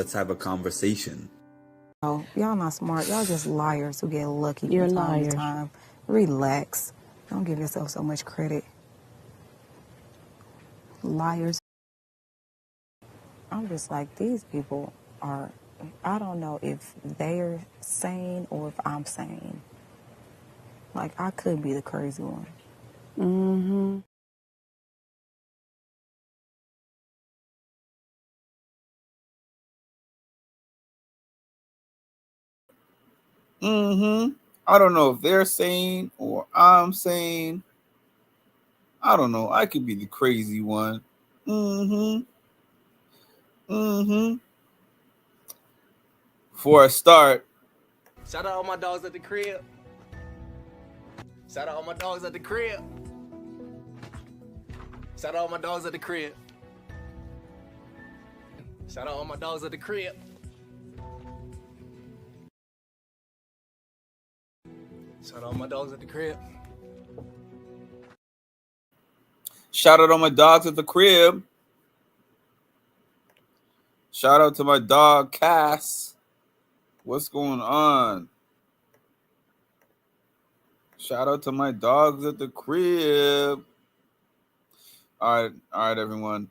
let's have a conversation. Oh, y'all not smart. Y'all just liars who get lucky You're from time to liars. time. Relax. Don't give yourself so much credit. Liars. I'm just like, these people are, I don't know if they're sane or if I'm sane. Like, I could be the crazy one. Mm-hmm. I don't know if they're sane or I'm sane. I don't know. I could be the crazy one. Before I start, shout out all my dogs at the crib. Shout out all my dogs at the crib. Shout out all my dogs at the crib. Shout out all my dogs at the crib. Shout out all my dogs at the crib. shout out on my dogs at the crib. Shout out to my dog Cass. What's going on? Shout out to my dogs at the crib. All right, everyone.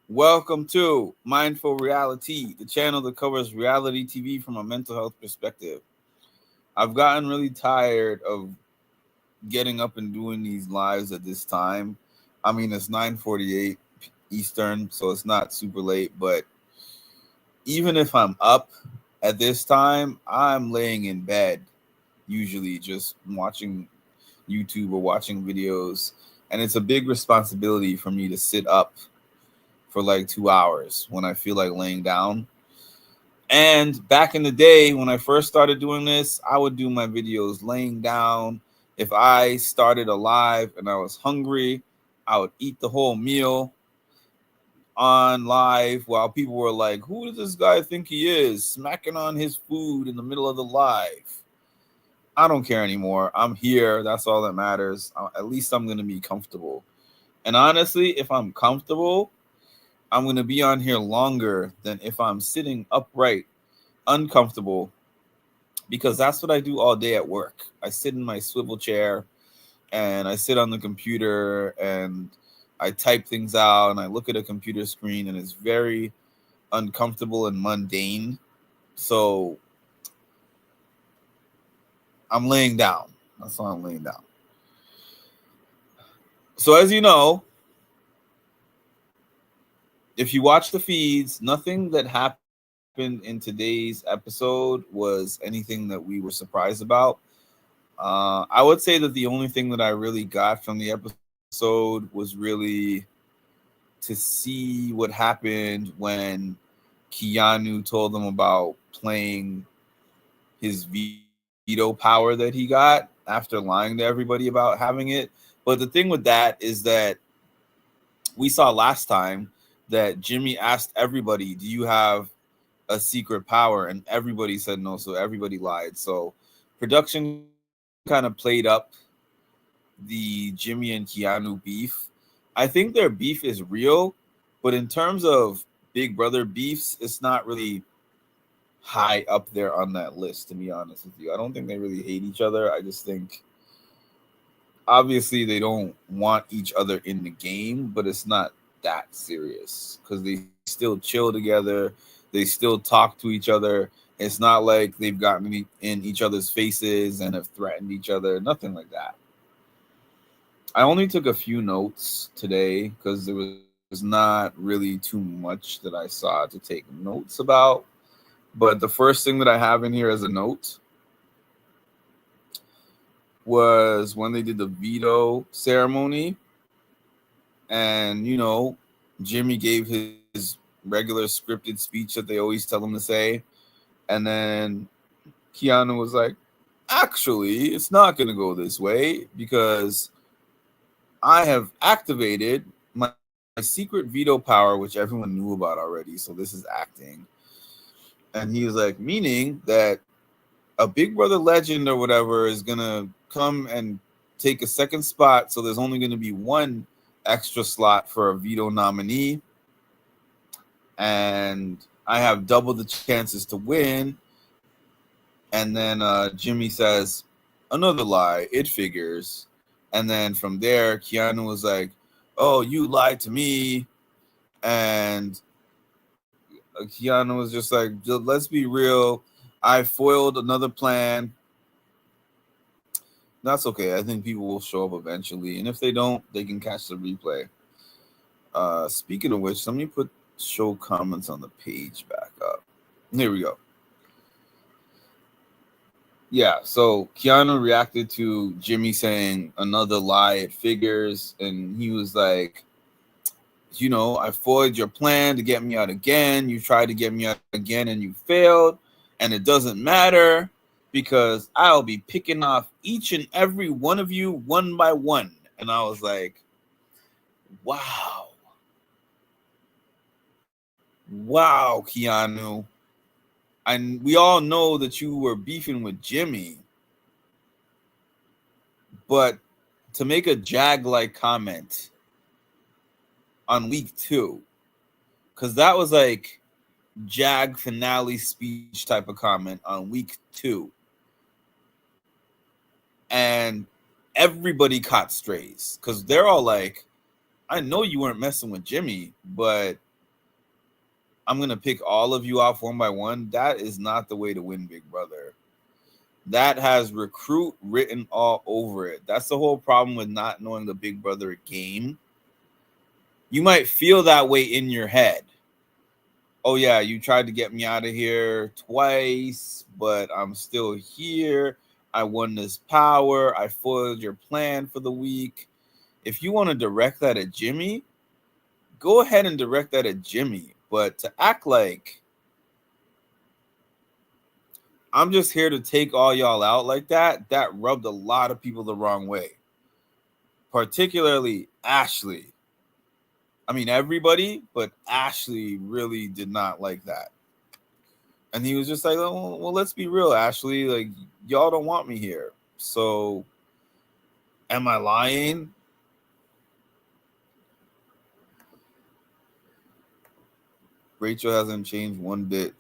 Welcome to Mindful Reality, the channel that covers reality TV from a mental health perspective. I've gotten really tired of getting up and doing these lives at this time. I mean, it's 9:48 Eastern, so it's not super late, but even if I'm up at this time, I'm laying in bed, usually just watching YouTube or watching videos, and it's a big responsibility for me to sit up for like 2 hours when I feel like laying down. And back in the day when I first started doing this, I would do my videos laying down. If I started a live and I was hungry, I would eat the whole meal on live while people were like, who does this guy think he is, smacking on his food in the middle of the live? I don't care anymore. I'm here. That's all that matters. At least I'm going to be comfortable. And honestly, if I'm comfortable, I'm going to be on here longer than if I'm sitting upright, uncomfortable, because that's what I do all day at work. I sit in my swivel chair and I sit on the computer and I type things out and I look at a computer screen, and it's very uncomfortable and mundane. So I'm laying down. That's why I'm laying down. So as you know, if you watch the feeds, nothing that happened in today's episode was anything that we were surprised about. I would say that the only thing that I really got from the episode was really to see what happened when Keanu told them about playing his veto power that he got after lying to everybody about having it. But the thing with that is that we saw last time that Jimmy asked everybody, do you have a secret power? And everybody said no, so everybody lied. So production kind of played up the Jimmy and Keanu beef. I think their beef is real, but in terms of Big Brother beefs, it's not really high up there on that list, to be honest with you. I don't think they really hate each other. I just think obviously they don't want each other in the game, but it's not that serious because they still chill together. They still talk to each other. It's not like they've gotten in each other's faces and have threatened each other. Nothing like that. I only took a few notes today because there was not really too much that I saw to take notes about. But the first thing that I have in here as a note was when they did the veto ceremony. And, you know, Jimmy gave his regular scripted speech that they always tell him to say. And then Keanu was like, actually, it's not going to go this way because I have activated my secret veto power, which everyone knew about already. So this is acting. And he was like, meaning that a Big Brother legend or whatever is going to come and take a second spot. So there's only going to be one extra slot for a veto nominee. And I have double the chances to win. And then Jimmy says, another lie, it figures. And then from there, Keanu was like, oh, you lied to me. And Keanu was just like, let's be real. I foiled another plan. That's okay. I think people will show up eventually. And if they don't, they can catch the replay. Speaking of which, let me put show comments on the page back up. Here we go. Yeah, so Keanu reacted to Jimmy saying another lie, it figures. And he was like, you know, I foiled your plan to get me out again. You tried to get me out again and you failed. And it doesn't matter because I'll be picking off each and every one of you one by one. And I was like, wow. Wow, Keanu. And we all know that you were beefing with Jimmy. But to make a Jag-like comment on week 2, because that was like Jag finale speech type of comment on week 2. And everybody caught strays because they're all like, I know you weren't messing with Jimmy, but I'm going to pick all of you off one by one. That is not the way to win Big Brother. That has recruit written all over it. That's the whole problem with not knowing the Big Brother game. You might feel that way in your head. Oh, yeah, you tried to get me out of here twice, but I'm still here. I won this power. I foiled your plan for the week. If you want to direct that at Jimmy, go ahead and direct that at Jimmy. But to act like I'm just here to take all y'all out like that, that rubbed a lot of people the wrong way. Particularly Ashley. I mean, everybody, but Ashley really did not like that. And he was just like, oh, well, let's be real, Ashley. Like, y'all don't want me here. So, am I lying? Rachel hasn't changed one bit.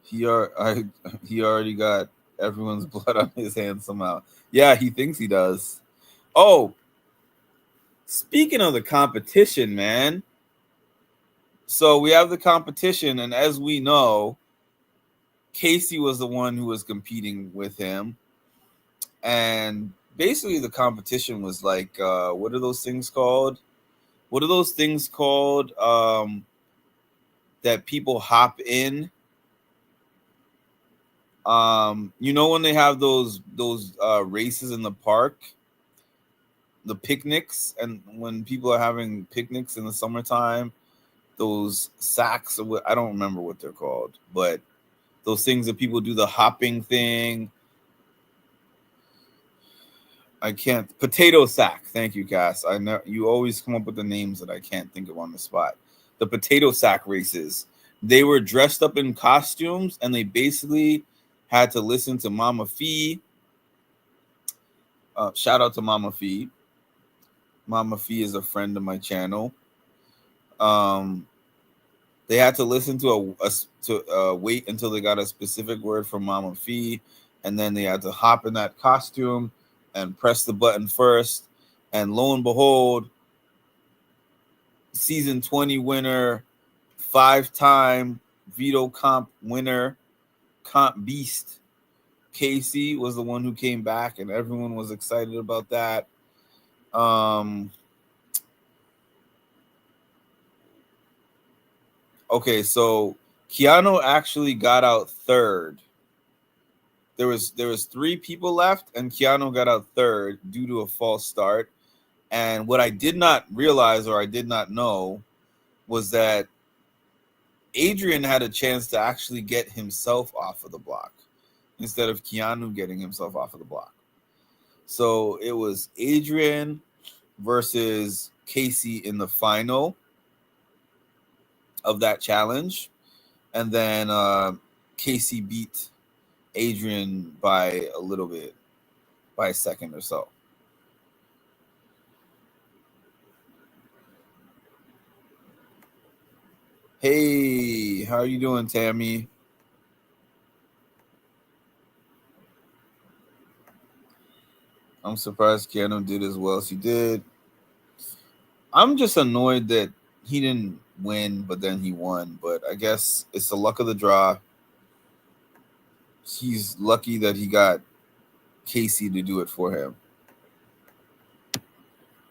He already got everyone's blood on his hands somehow. Yeah, he thinks he does. Oh, speaking of the competition, man. So we have the competition, and as we know, Casey was the one who was competing with him. And basically the competition was like, what are those things called? What are those things called that people hop in? You know when they have those races in the park, the picnics, and when people are having picnics in the summertime, those sacks, I don't remember what they're called, but those things that people do the hopping thing. I can't. Potato sack. Thank you, Cass. I know you always come up with the names that I can't think of on the spot. The potato sack races. They were dressed up in costumes, and they basically had to listen to Mama Fee. Shout out to Mama Fee. Mama Fee is a friend of my channel. They had to listen to wait until they got a specific word from Mama Fee, and then they had to hop in that costume and press the button first. And lo and behold, season 20 winner, 5-time veto comp winner, comp beast, Casey was the one who came back, and everyone was excited about that. Okay, so Keanu actually got out third. There was 3 people left, and Keanu got out third due to a false start. And what I did not realize, or I did not know, was that Adrian had a chance to actually get himself off of the block instead of Keanu getting himself off of the block. So it was Adrian versus Casey in the final of that challenge. And then Casey beat Adrian by a little bit, by a second or so. Hey, how are you doing, Tammy? I'm surprised Keanu did as well as he did. I'm just annoyed that he didn't win, but then he won. But I guess it's the luck of the draw. He's lucky that he got Casey to do it for him.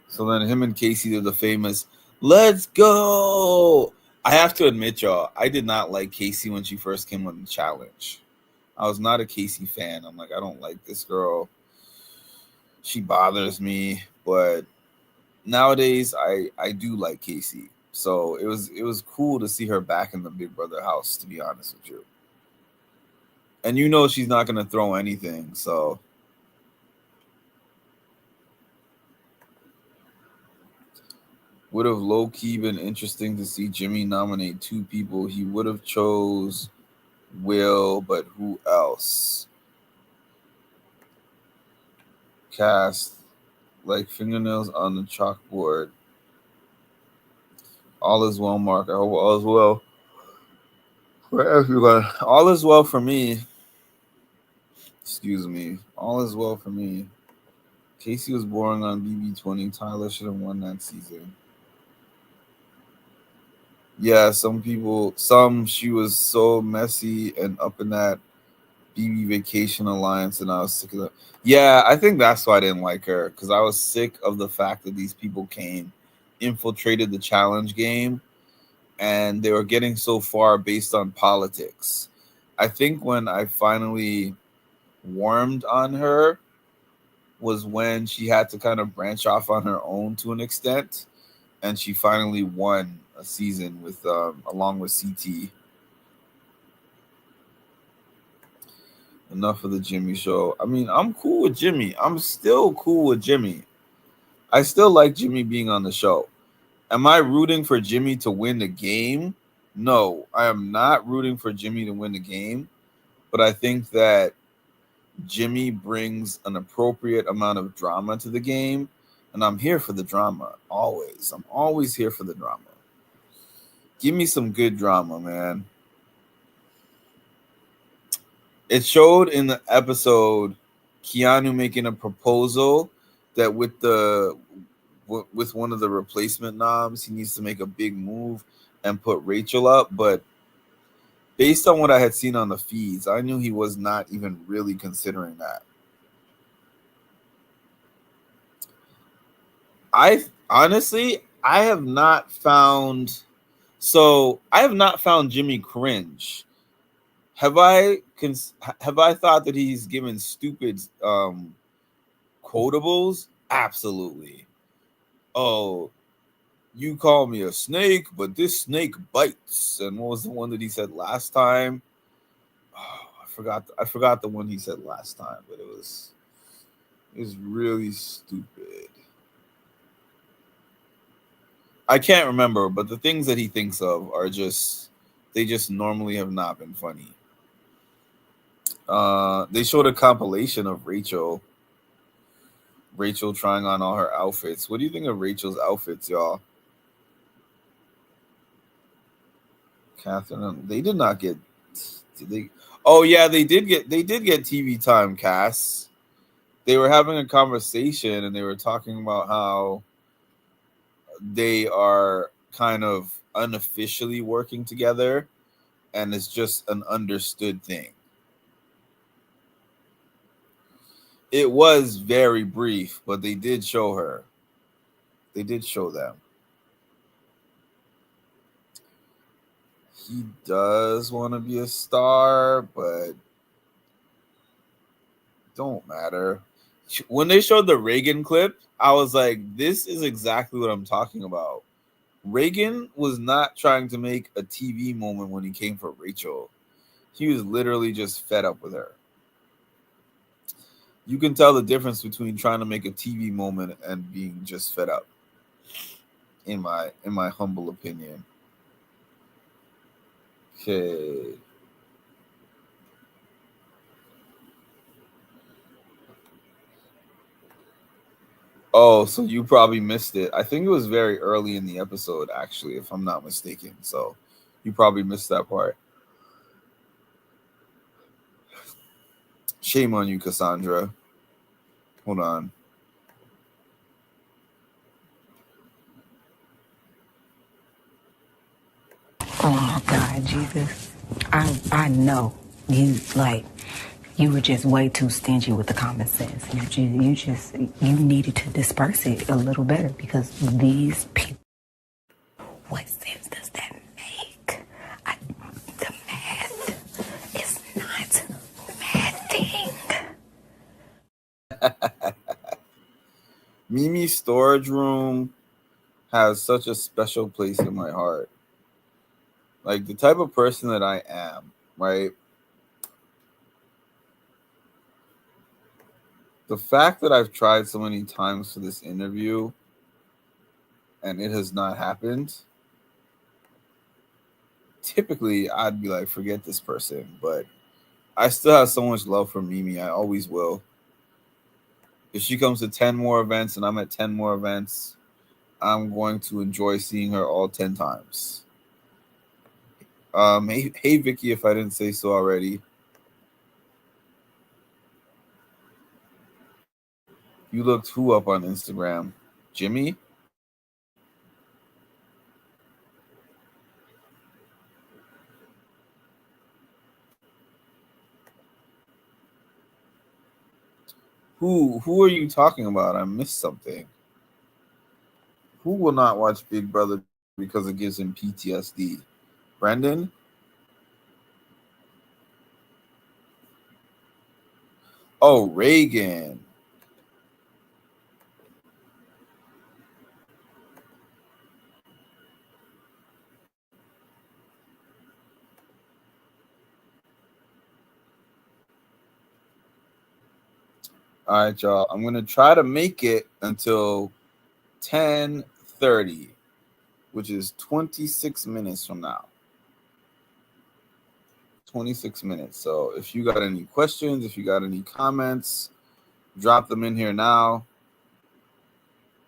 So then him and Casey did the famous "Let's go." I have to admit, y'all, I did not like Casey when she first came on the challenge. I was not a Casey fan. I'm like, I don't like this girl. She bothers me. But nowadays, I do like Casey. So it was cool to see her back in the Big Brother house, to be honest with you. And you know she's not gonna throw anything, so would have low key been interesting to see Jimmy nominate two people. He would have chose Will, but who else? Cast like fingernails on the chalkboard. All is well, Mark. I hope all is well for everyone. All is well for me. Excuse me. All is well for me. Casey was boring on BB20. Tyler should have won that season. Yeah, she was so messy and up in that BB Vacation Alliance, and I was sick of that. Yeah, I think that's why I didn't like her, because I was sick of the fact that these people infiltrated the challenge game, and they were getting so far based on politics. I think when I finally warmed on her was when she had to kind of branch off on her own to an extent, and she finally won a season with along with CT. Enough of the Jimmy show. I mean, I'm cool with Jimmy. I'm still cool with Jimmy. I still like Jimmy being on the show. Am I rooting for Jimmy to win the game? No, I am not rooting for Jimmy to win the game, but I think that Jimmy brings an appropriate amount of drama to the game, and I'm here for the drama always. I'm always here for the drama. Give me some good drama, man. It showed in the episode Keanu making a proposal that with one of the replacement noms, he needs to make a big move and put Rachel up. But based on what I had seen on the feeds, I knew he was not even really considering that. I have not found Jimmy cringe. Have I thought that he's given stupid quotables? Absolutely. Oh, you call me a snake, but this snake bites. And what was the one that he said last time? Oh, I forgot the one he said last time, but it was really stupid. I can't remember, but the things that he thinks of are they just normally have not been funny. They showed a compilation of Rachel trying on all her outfits. What do you think of Rachel's outfits, y'all? Catherine, they did not get. Did they? Oh yeah, they did get TV time, Cass. They were having a conversation and they were talking about how they are kind of unofficially working together, and it's just an understood thing. It was very brief, but they did show her. They did show them. He does want to be a star, but don't matter. When they showed the Reagan clip, I was like, this is exactly what I'm talking about. Reagan was not trying to make a TV moment when he came for Rachel. He was literally just fed up with her. You can tell the difference between trying to make a TV moment and being just fed up, in my humble opinion. Okay. Oh, so you probably missed it. I think it was very early in the episode, actually, if I'm not mistaken. So You probably missed that part. Shame on you, Cassandra. Hold on. Oh my God, Jesus. I know you were just way too stingy with the common sense. You needed to disperse it a little better because these people. What sense does that make? The math is not mathing. Mimi's storage room has such a special place in my heart. Like the type of person that I am, right? The fact that I've tried so many times for this interview and it has not happened, typically I'd be like, forget this person. But I still have so much love for Mimi. I always will. If she comes to 10 more events and I'm at 10 more events, I'm going to enjoy seeing her all 10 times. Hey, Vicky, if I didn't say so already. You looked who up on Instagram? Jimmy? Who are you talking about? I missed something. Who will not watch Big Brother because it gives him PTSD? Brendan? Oh, Reagan. All right, y'all. I'm gonna try to make it until 10:30, which is 26 minutes from now. 26 minutes. So if you got any questions, if you got any comments, drop them in here now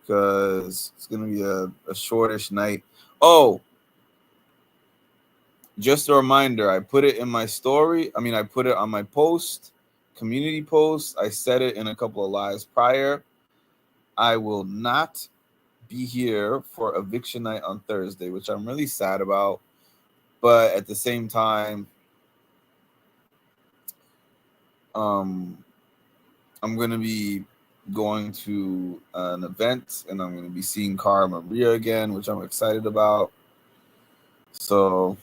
because it's gonna be a shortish night. Oh, just a reminder, I put it in my story. I put it on my post, community post. I said it in a couple of lives prior. I will not be here for eviction night on Thursday, which I'm really sad about. But at the same time, I'm going to be going to an event and I'm going to be seeing Cara Maria again, which I'm excited about. So,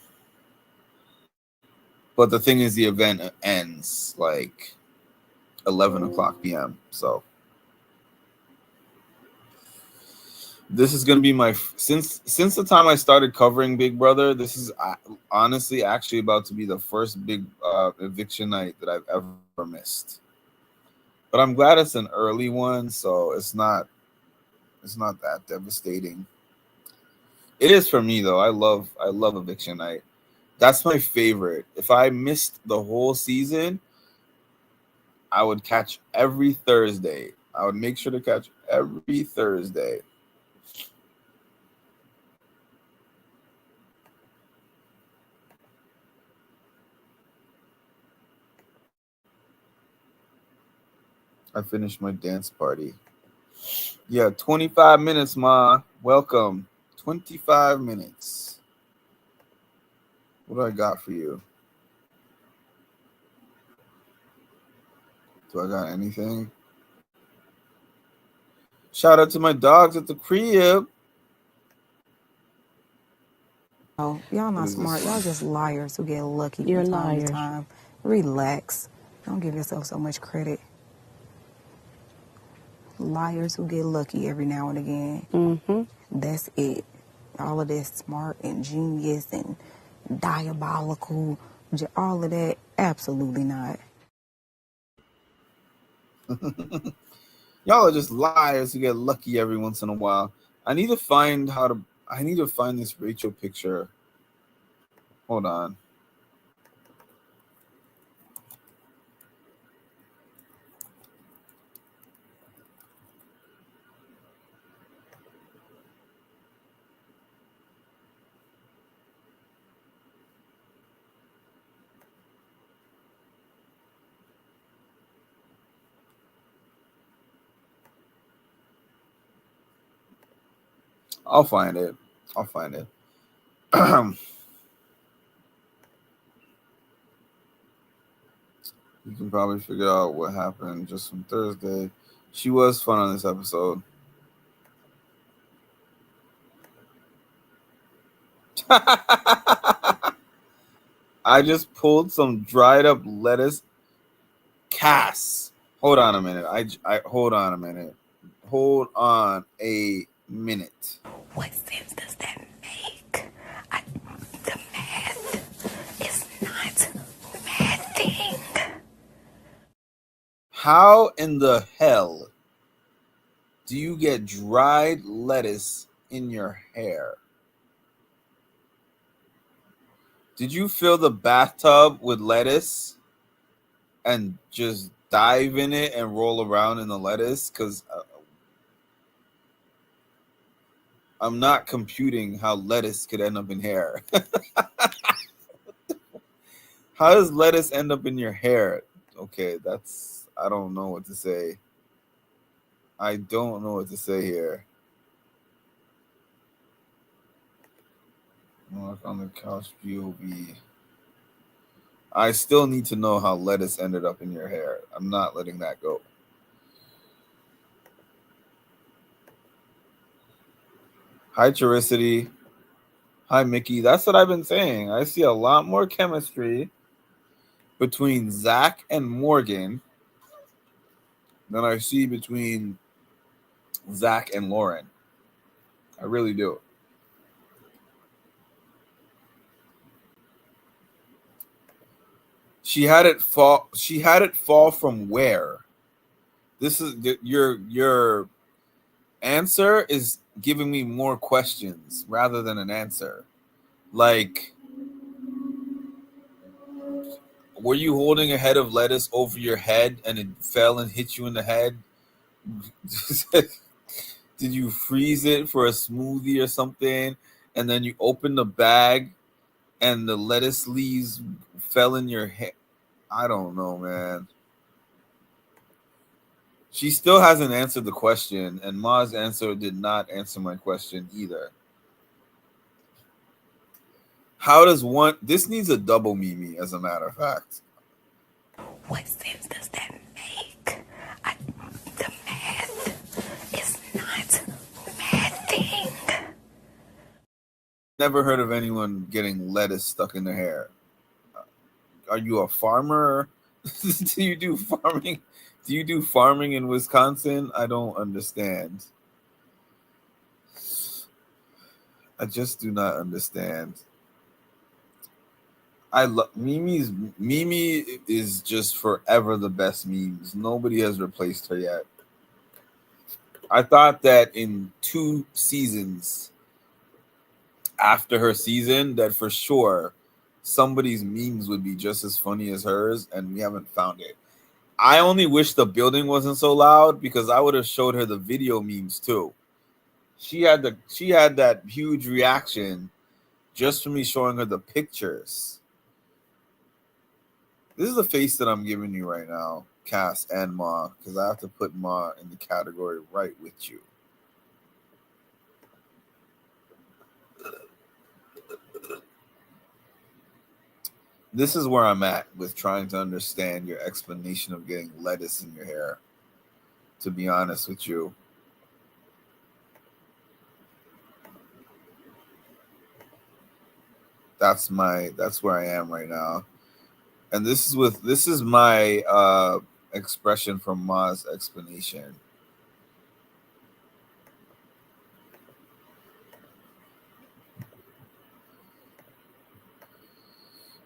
but the thing is, the event ends like 11 o'clock p.m. So this is going to be my since the time I started covering Big Brother, this is honestly actually about to be the first big eviction night that I've ever missed. But I'm glad it's an early one, so it's not that devastating. It is for me though. I love eviction night. That's my favorite. If I missed the whole season, I would catch every Thursday. I would make sure to catch every Thursday. I finished my dance party. Yeah, 25 minutes, Ma. Welcome. 25 minutes. What do I got for you? Do I got anything? Shout out to my dogs at the crib. Oh, y'all not smart. Y'all just liars who get lucky You're from time liars. to time. Relax. Don't give yourself so much credit. Liars who get lucky every now and again. Mm-hmm. That's it. All of this smart and genius and diabolical, all of that, absolutely not. Y'all are just liars who get lucky every once in a while. I need to find this Rachel picture. Hold on. I'll find it. I'll find it. You can probably figure out what happened just from Thursday. She was fun on this episode. I just pulled some dried up lettuce. Cass. Hold on a minute. I hold on a minute. Hold on a minute. What sense does that make? The math is not mathing. How in the hell do you get dried lettuce in your hair? Did you fill the bathtub with lettuce and just dive in it and roll around in the lettuce? Because I'm not computing how lettuce could end up in hair. How does lettuce end up in your hair? Okay, I don't know what to say. I don't know what to say here. Mark on the couch, POV. I still need to know how lettuce ended up in your hair. I'm not letting that go. Hi, Charicity. Hi, Mickey. That's what I've been saying. I see a lot more chemistry between Zach and Morgan than I see between Zach and Lauren. I really do. She had it fall from where? This is your answer is giving me more questions rather than an answer. Like, were you holding a head of lettuce over your head and it fell and hit you in the head? Did you freeze it for a smoothie or something? And then you opened the bag and the lettuce leaves fell in your head? I don't know, man. She still hasn't answered the question, and Ma's answer did not answer my question either. How does one... This needs a double Mimi, as a matter of fact. What sense does that make? The math is not mathing. Never heard of anyone getting lettuce stuck in their hair. Are you a farmer? Do you do farming? Do you do farming in Wisconsin? I don't understand. I just do not understand. I love Mimi is just forever the best memes. Nobody has replaced her yet. I thought that in 2 seasons after her season, that for sure somebody's memes would be just as funny as hers, and we haven't found it. I only wish the building wasn't so loud because I would have showed her the video memes too. She had that huge reaction just from me showing her the pictures. This is the face that I'm giving you right now, Cass and Ma, because I have to put Ma in the category right with you. This is where I'm at with trying to understand your explanation of getting lettuce in your hair, to be honest with you. That's where I am right now. And this is my expression from Ma's explanation.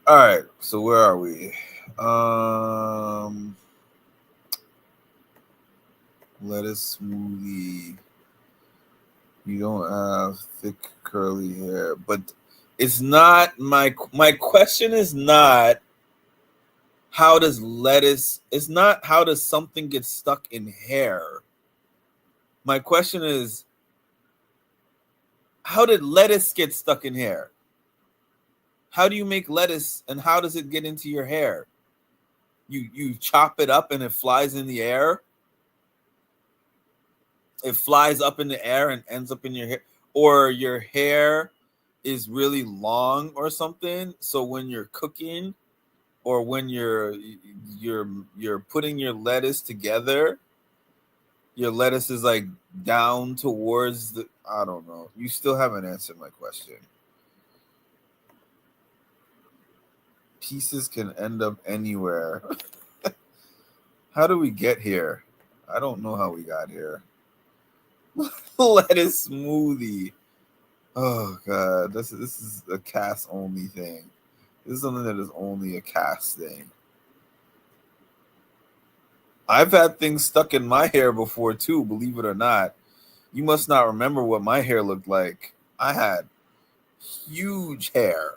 All right, so where are we? Lettuce smoothie. You don't have thick curly hair, but it's not my question is not how does lettuce, it's not how does something get stuck in hair. My question is, how did lettuce get stuck in hair? How do you make lettuce and how does it get into your hair? You chop it up and it flies in the air? It flies up in the air and ends up in your hair? or your hair is really long or something. So when you're cooking or when you're putting your lettuce together, your lettuce is like down towards the, I don't know. You still haven't answered my question. Pieces can end up anywhere. How do we get here? I don't know how we got here. Lettuce smoothie. Oh god, this is a cast only thing. This is something that is only a cast thing. I've had things stuck in my hair before too, believe it or not. You must not remember what my hair looked like. I had huge hair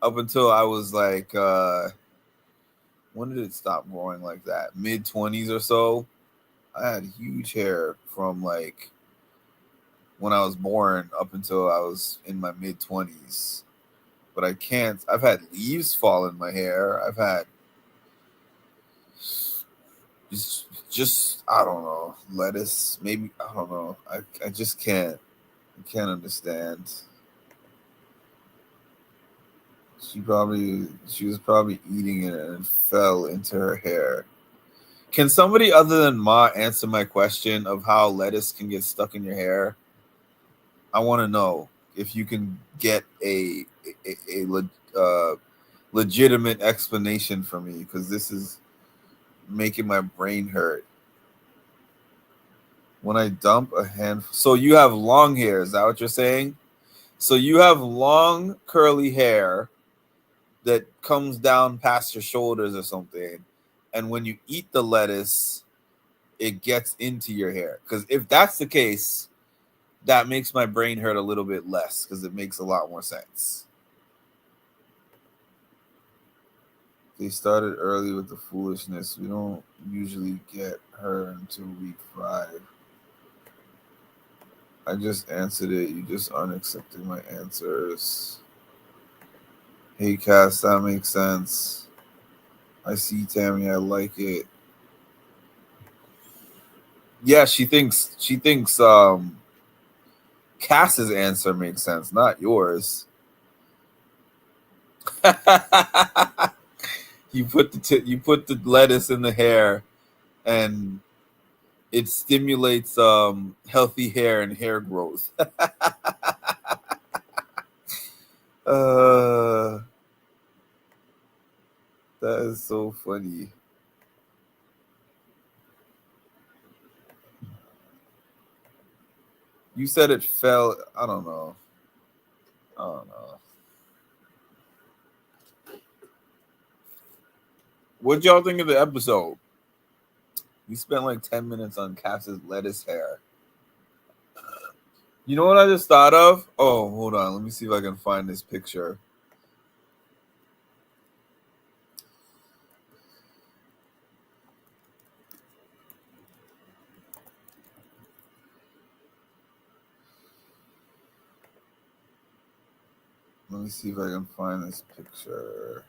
up until I was like, when did it stop growing like that? Mid-20s or so. I had huge hair from like when I was born up until I was in my mid-20s. But I've had leaves fall in my hair. I've had just I don't know, lettuce, maybe, I don't know. I just can't. I can't understand. She was probably eating it and it fell into her hair. Can somebody other than Ma answer my question of how lettuce can get stuck in your hair? I want to know if you can get a legitimate explanation for me, because this is making my brain hurt. When I dump a handful, so you have long hair, is that what you're saying? So you have long curly hair that comes down past your shoulders or something, and when you eat the lettuce, it gets into your hair. Because if that's the case, that makes my brain hurt a little bit less, because it makes a lot more sense. They started early with the foolishness. We don't usually get her until week 5. I just answered it. You just aren't accepting my answers. Hey, Cass, that makes sense. I see, Tammy. I like it. Yeah, she thinks Cass's answer makes sense, not yours. You put the lettuce in the hair, and it stimulates healthy hair and hair growth. That is so funny. You said it fell. I don't know. What'd y'all think of the episode? We spent like 10 minutes on Cass's lettuce hair. You know what I just thought of? Oh, hold on. Let me see if I can find this picture. Let me see if I can find this picture.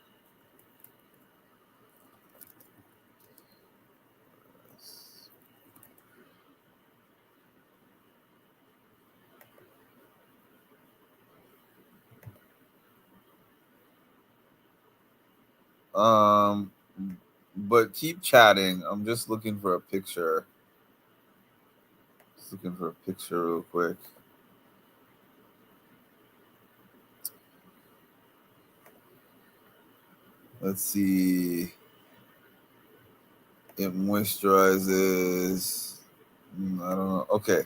But keep chatting. I'm just looking for a picture. Just looking for a picture real quick. Let's see. It moisturizes. I don't know. Okay.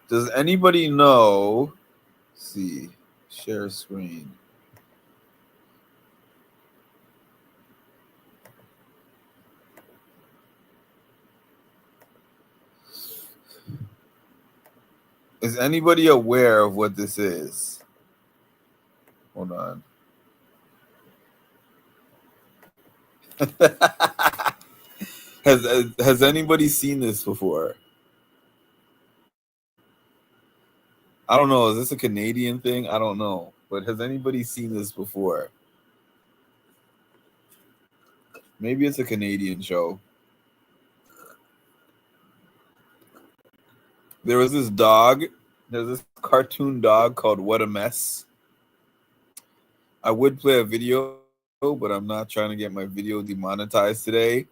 Does anybody know? Let's see. Share screen. Is anybody aware of what this is? Hold on. Has anybody seen this before? I don't know. Is this a Canadian thing? I don't know. But has anybody seen this before? Maybe it's a Canadian show. There was this dog. There's this cartoon dog called What a Mess. I would play a video, but I'm not trying to get my video demonetized today.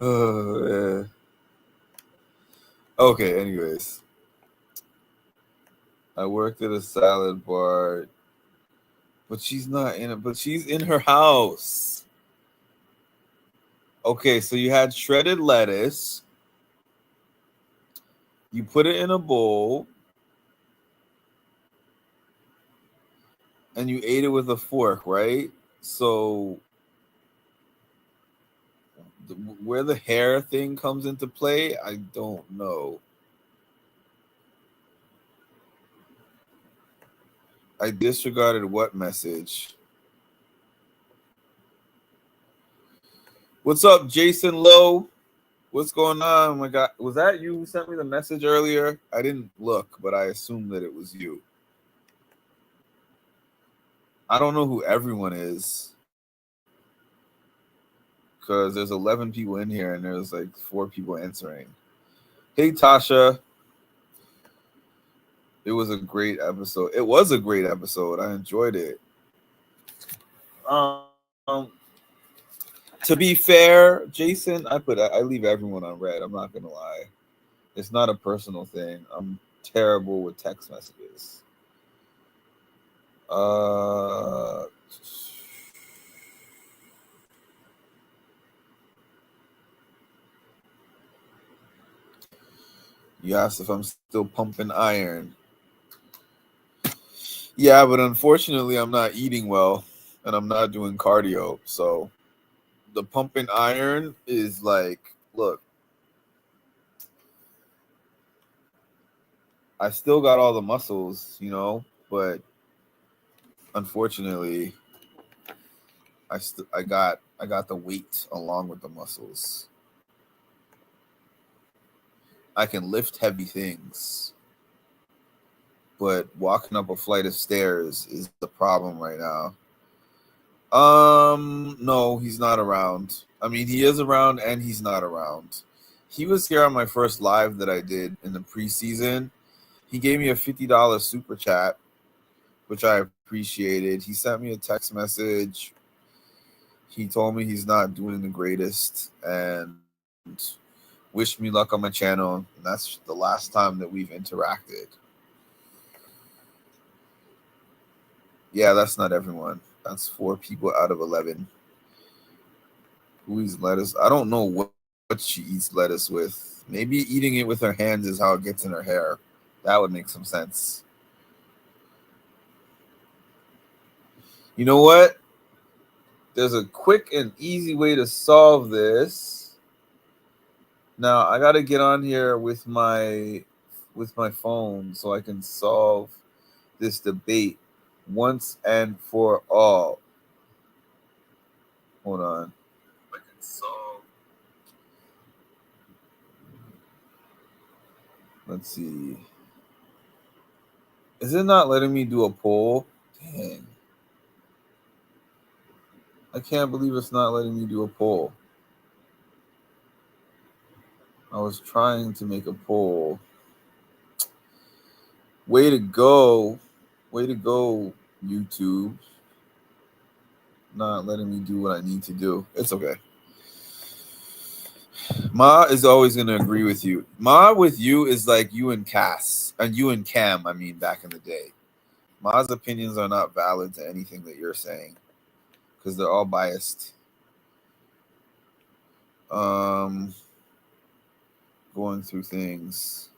Oh, man. Okay, anyways. I worked at a salad bar, but she's not in it, but she's in her house. Okay, so you had shredded lettuce. You put it in a bowl and you ate it with a fork, right? So where the hair thing comes into play, I don't know. I disregarded what message? What's up, Jason Lowe? What's going on? Oh my God, was that you who sent me the message earlier? I didn't look, but I assumed that it was you. I don't know who everyone is because there's 11 people in here and there's like 4 people answering. Hey, Tasha. It was a great episode. It was a great episode. I enjoyed it. To be fair, Jason, I leave everyone on red. I'm not gonna lie. It's not a personal thing. I'm terrible with text messages. You asked if I'm still pumping iron. Yeah, but unfortunately, I'm not eating well and I'm not doing cardio. So the pumping iron is like, look, I still got all the muscles, you know, but unfortunately, I got the weight along with the muscles. I can lift heavy things, but walking up a flight of stairs is the problem right now. No, he's not around. I mean, he is around and he's not around. He was here on my first live that I did in the preseason. He gave me a $50 super chat, which I appreciated. He sent me a text message. He told me he's not doing the greatest and wished me luck on my channel. And that's the last time that we've interacted. Yeah, that's not everyone. That's 4 people out of 11. Who eats lettuce? I don't know what she eats lettuce with. Maybe eating it with her hands is how it gets in her hair. That would make some sense. You know what? There's a quick and easy way to solve this. Now I got to get on here with my phone so I can solve this debate once and for all. Hold on. I can solve. Let's see. Is it not letting me do a poll? Dang. I can't believe it's not letting me do a poll. I was trying to make a poll. Way to go. Way to go, YouTube. Not letting me do what I need to do. It's okay. Ma is always going to agree with you. Ma with you is like you and Cass. And you and Cam, I mean, back in the day. Ma's opinions are not valid to anything that you're saying. Because they're all biased. Going through things.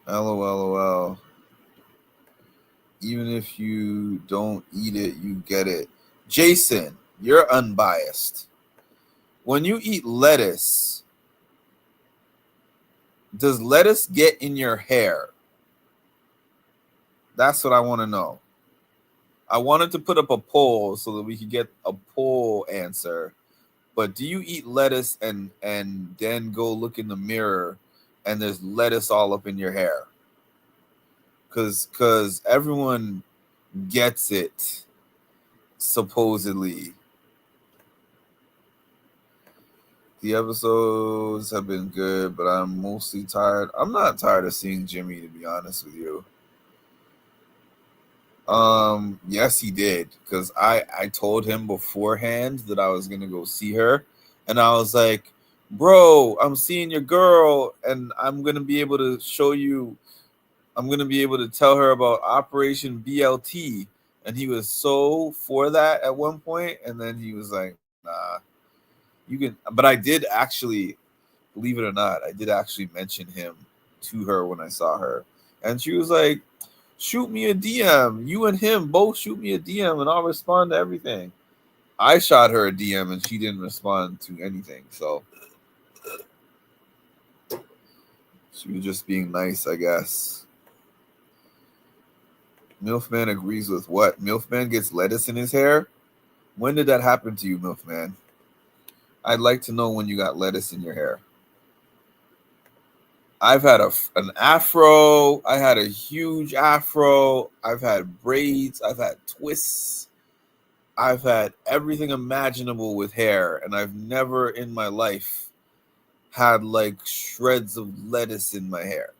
LOL. Even if you don't eat it, you get it. Jason, you're unbiased. When you eat lettuce, does lettuce get in your hair? That's what I want to know. I wanted to put up a poll so that we could get a poll answer. But do you eat lettuce and then go look in the mirror and there's lettuce all up in your hair? Because everyone gets it, supposedly. The episodes have been good, but I'm mostly tired. I'm not tired of seeing Jimmy, to be honest with you. Yes, he did, because I told him beforehand that I was gonna go see her, and I was like, "Bro, I'm seeing your girl, and I'm gonna be able to show you. I'm gonna be able to tell her about Operation BLT." And he was so for that at one point, and then he was like, "Nah, you can." But I did actually, believe it or not, I did actually mention him to her when I saw her, and she was like, shoot me a DM. You and him both shoot me a DM and I'll respond to everything. I shot her a DM and she didn't respond to anything. So she was just being nice, I guess. Milfman agrees with what? Milfman gets lettuce in his hair? When did that happen to you, Milfman? I'd like to know when you got lettuce in your hair. I've had an afro. I had a huge afro. I've had braids. I've had twists. I've had everything imaginable with hair, and I've never in my life had like shreds of lettuce in my hair.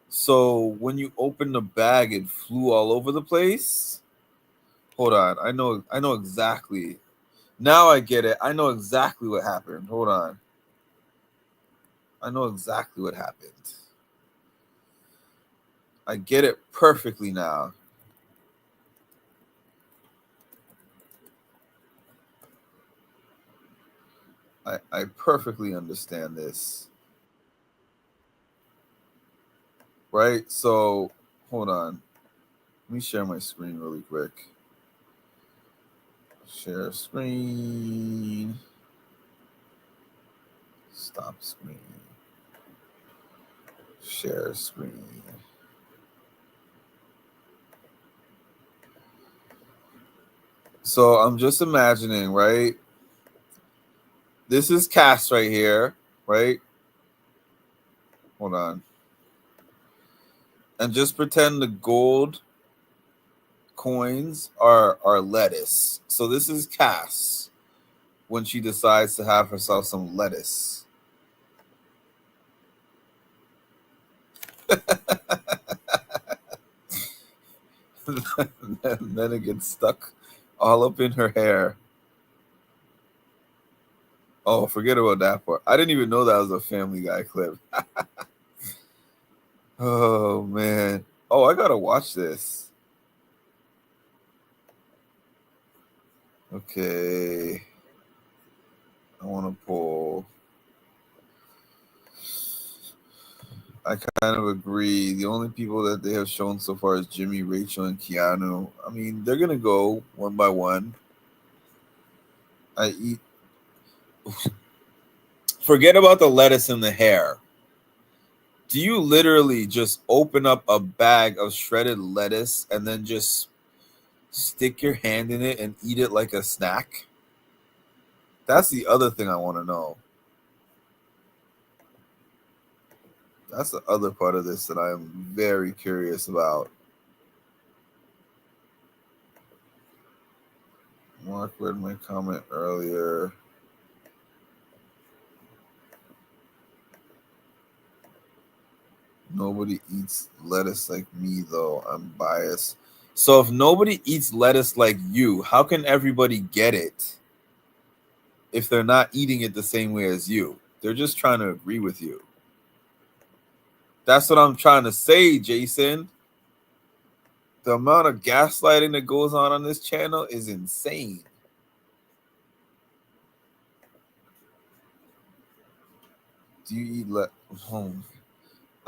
So when you opened the bag, it flew all over the place. Hold on, I know exactly. Now I get it. I know exactly what happened. Hold on. I know exactly what happened. I get it perfectly now. I perfectly understand this. Right? So hold on. Let me share my screen really quick. Share screen. Stop screen. Share screen. So I'm just imagining, right? This is Cass right here, right? Hold on. And just pretend the gold coins are lettuce. So this is Cass when she decides to have herself some lettuce. And then it gets stuck all up in her hair. Oh, forget about that part. I didn't even know that was a Family Guy clip. Oh man. Oh, I gotta watch this. Okay. I want to pull. I kind of agree. The only people that they have shown so far is Jimmy, Rachel, and Keanu. I mean, they're gonna go one by one. I eat. Forget about the lettuce and the hair. Do you literally just open up a bag of shredded lettuce and then just stick your hand in it and eat it like a snack? That's the other thing I want to know. That's the other part of this that I am very curious about. Mark read my comment earlier. Nobody eats lettuce like me, though. I'm biased. So if nobody eats lettuce like you, how can everybody get it if they're not eating it the same way as you? They're just trying to agree with you. That's what I'm trying to say, Jason. The amount of gaslighting that goes on this channel is insane. Do you eat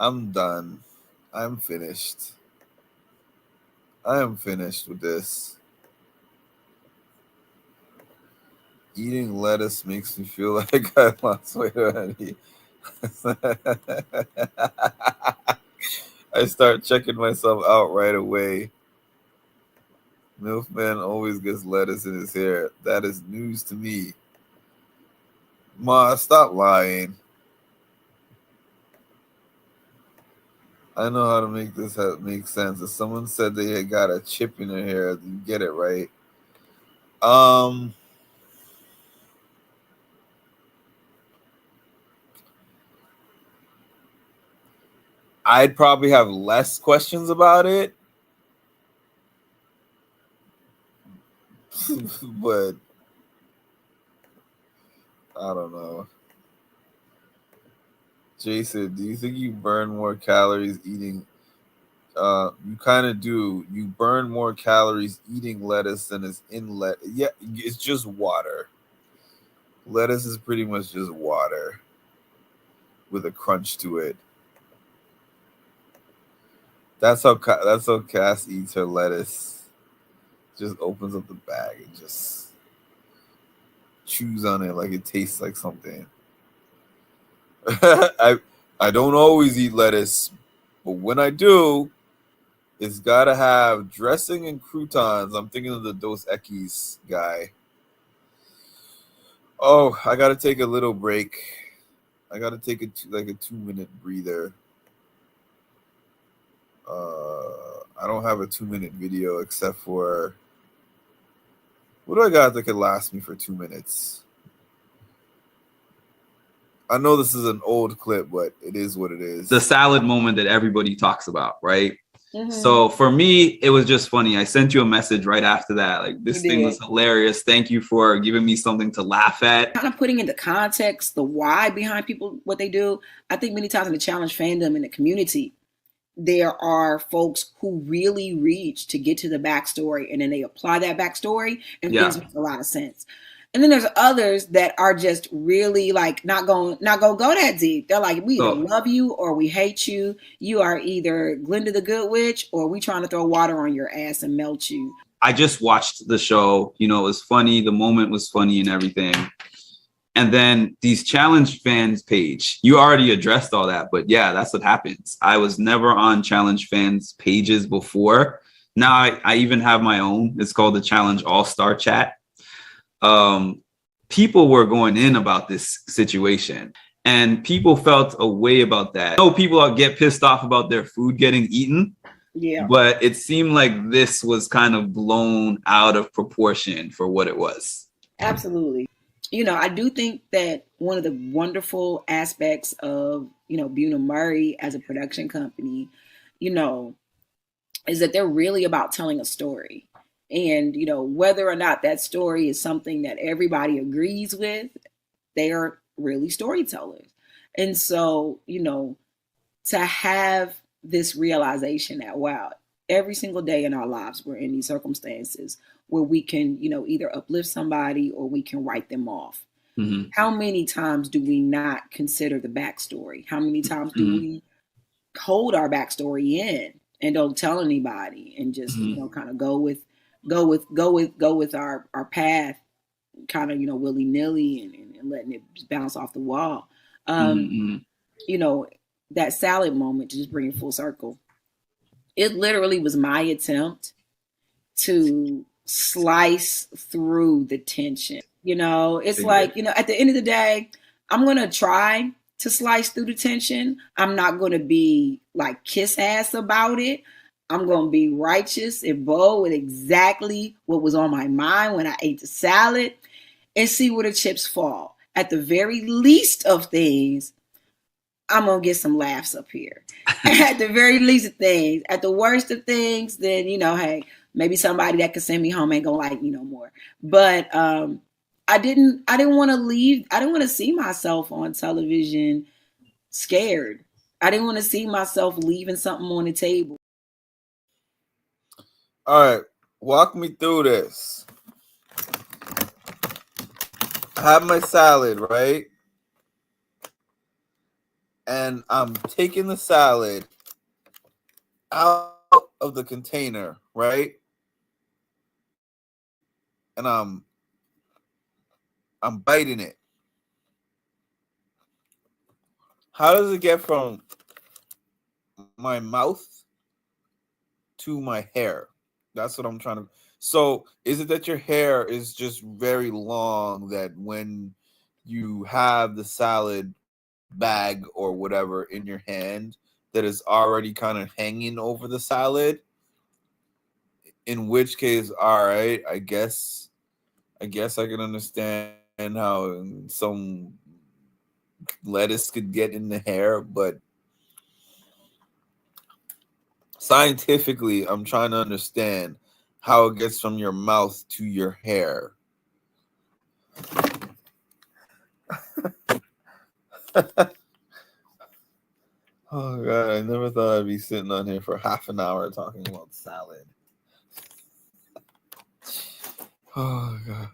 I'm done. I'm finished. I am finished with this. Eating lettuce makes me feel like I lost weight already. I start checking myself out right away. Milfman always gets lettuce in his hair. That is news to me. Ma, stop lying. I know how to make this make sense. If someone said they had got a chip in their hair, you get it right. I'd probably have less questions about it. But I don't know. Jason, do you think you burn more calories eating? You kind of do. You burn more calories eating lettuce than is in lettuce. Yeah, it's just water. Lettuce is pretty much just water with a crunch to it. That's how Cass eats her lettuce. Just opens up the bag and just chews on it like it tastes like something. I don't always eat lettuce, but when I do, it's gotta have dressing and croutons. I'm thinking of the Dos Equis guy. Oh, I gotta take a little break. I gotta take a 2-minute breather. I don't have a 2-minute video except for what do I got that could last me for 2 minutes? I know this is an old clip, but it is what it is. The salad moment that everybody talks about, right? Mm-hmm. So for me, it was just funny. I sent you a message right after that. Like, this thing was hilarious. Thank you for giving me something to laugh at. Kind of putting into context the why behind people, what they do. I think many times in the challenge fandom in the community, there are folks who really reach to get to the backstory, and then they apply that backstory, and things make a lot of sense. And then there's others that are just really like not gonna go that deep. They're like, we either love you or we hate you. You are either Glinda the Good Witch or we trying to throw water on your ass and melt you. I just watched the show. You know, it was funny. The moment was funny and everything. And then these challenge fans page, you already addressed all that, but yeah, that's what happens. I was never on challenge fans pages before. Now I even have my own. It's called the Challenge All-Star Chat. People were going in about this situation and people felt a way about that. I know people get pissed off about their food getting eaten. Yeah. But it seemed like this was kind of blown out of proportion for what it was. Absolutely. You know, I do think that one of the wonderful aspects of, Bunim/Murray as a production company, is that they're really about telling a story. And, whether or not that story is something that everybody agrees with, they are really storytellers. And so, to have this realization that, wow, every single day in our lives, we're in these circumstances where we can, either uplift somebody or we can write them off. Mm-hmm. How many times do we not consider the backstory? How many times do we hold our backstory in and don't tell anybody and just, kind of go with our path, kind of, willy-nilly and letting it bounce off the wall. That salad moment, to just bring it full circle. It literally was my attempt to slice through the tension. It's like, at the end of the day, I'm going to try to slice through the tension. I'm not going to be like kiss ass about it. I'm going to be righteous and bold with exactly what was on my mind when I ate the salad and see where the chips fall. At the very least of things, I'm going to get some laughs up here. At the very least of things. At the worst of things, then, hey, maybe somebody that could send me home ain't going to like me no more. But I didn't want to leave. I didn't want to see myself on television scared. I didn't want to see myself leaving something on the table. All right, walk me through this. I have my salad, right? And I'm taking the salad out of the container, right? And I'm biting it. How does it get from my mouth to my hair? That's what I'm trying to. So is it that your hair is just very long that when you have the salad bag or whatever in your hand that is already kind of hanging over the salad? In which case, all right, I guess I can understand how some lettuce could get in the hair, but Scientifically, I'm trying to understand how it gets from your mouth to your hair. Oh god, I never thought I'd be sitting on here for half an hour talking about salad. Oh god.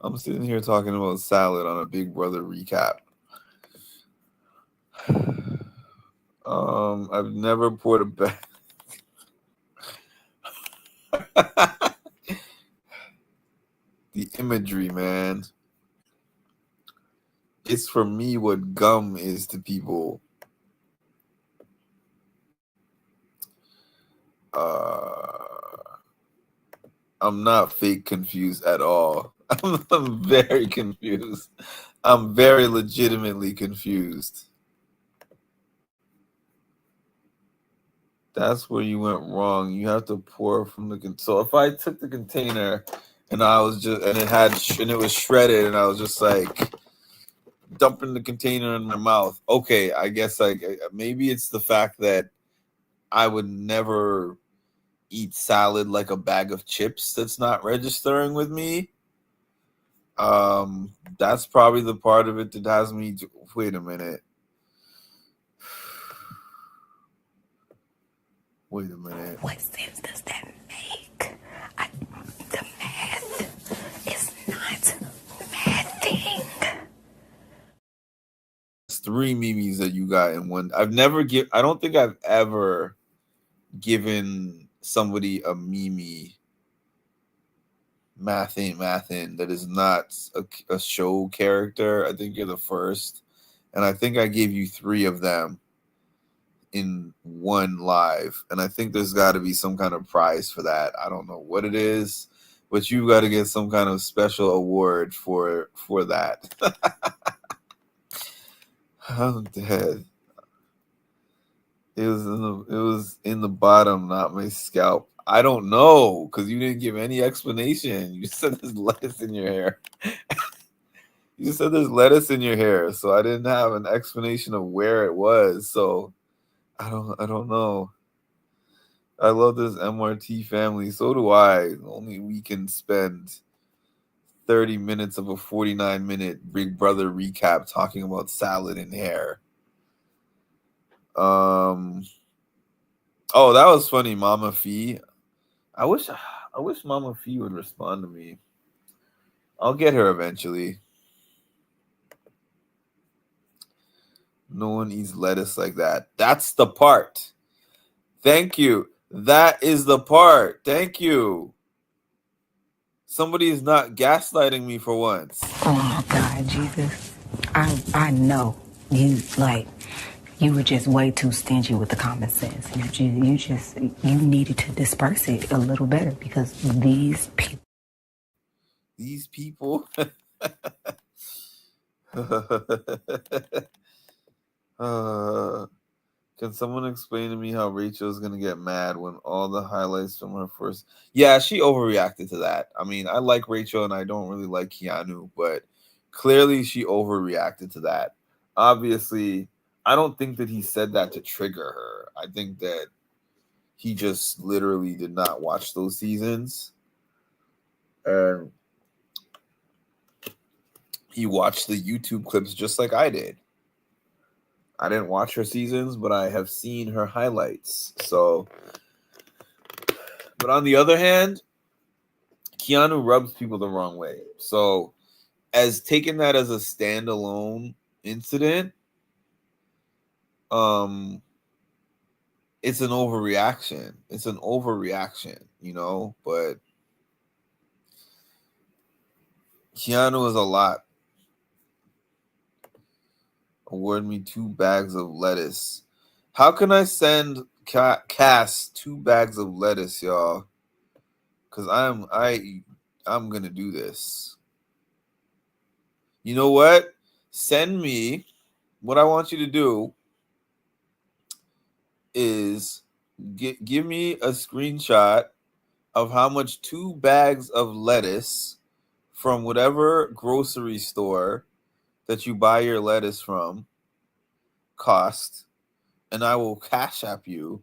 I'm sitting here talking about salad on a Big Brother recap. I've never poured a bag. The imagery, man. It's for me what gum is to people. I'm not fake confused at all. I'm very confused. I'm very legitimately confused. That's where you went wrong. You have to pour from the so if I took the container and I was just and it was shredded and I was just like dumping the container in my mouth. Okay, I guess maybe it's the fact that I would never eat salad like a bag of chips that's not registering with me. That's probably the part of it that has me wait a minute. Wait a minute. What sense does that make? The math is not mathing. It's 3 memes that you got in one. I don't think I've ever given somebody a meme. Math ain't mathin' that is not a show character. I think you're the first. And I think I gave you 3 of them in one live. And I think there's got to be some kind of prize for that. I don't know what it is, but you got to get some kind of special award for that. I'm dead. It was in the bottom, not my scalp. I don't know, because you didn't give any explanation. You said there's lettuce in your hair. You said there's lettuce in your hair, so I didn't have an explanation of where it was. So I don't know. I love this MRT family. So do I. Only we can spend 30 minutes of a 49-minute Big Brother recap talking about salad and hair. Oh, that was funny, Mama Fee. I wish Mama Fee would respond to me. I'll get her eventually. No one eats lettuce like that. That's the part. Thank you. That is the part. Thank you. Somebody is not gaslighting me for once. Oh my God, Jesus. I know you were just way too stingy with the common sense. You needed to disperse it a little better because these people. Can someone explain to me how Rachel's gonna get mad when all the highlights from her first? Yeah, she overreacted to that. I mean, I like Rachel and I don't really like Keanu, but clearly she overreacted to that. Obviously, I don't think that he said that to trigger her. I think that he just literally did not watch those seasons. And he watched the YouTube clips just like I did. I didn't watch her seasons, but I have seen her highlights. So, but on the other hand, Keanu rubs people the wrong way. So, as taking that as a standalone incident, it's an overreaction. It's an overreaction, but Keanu is a lot. Award me 2 bags of lettuce. How can I send Cass 2 bags of lettuce, y'all? Because I'm gonna do this. You know what? Send me. What I want you to do is give me a screenshot of how much 2 bags of lettuce from whatever grocery store that you buy your lettuce from cost, and I will cash app you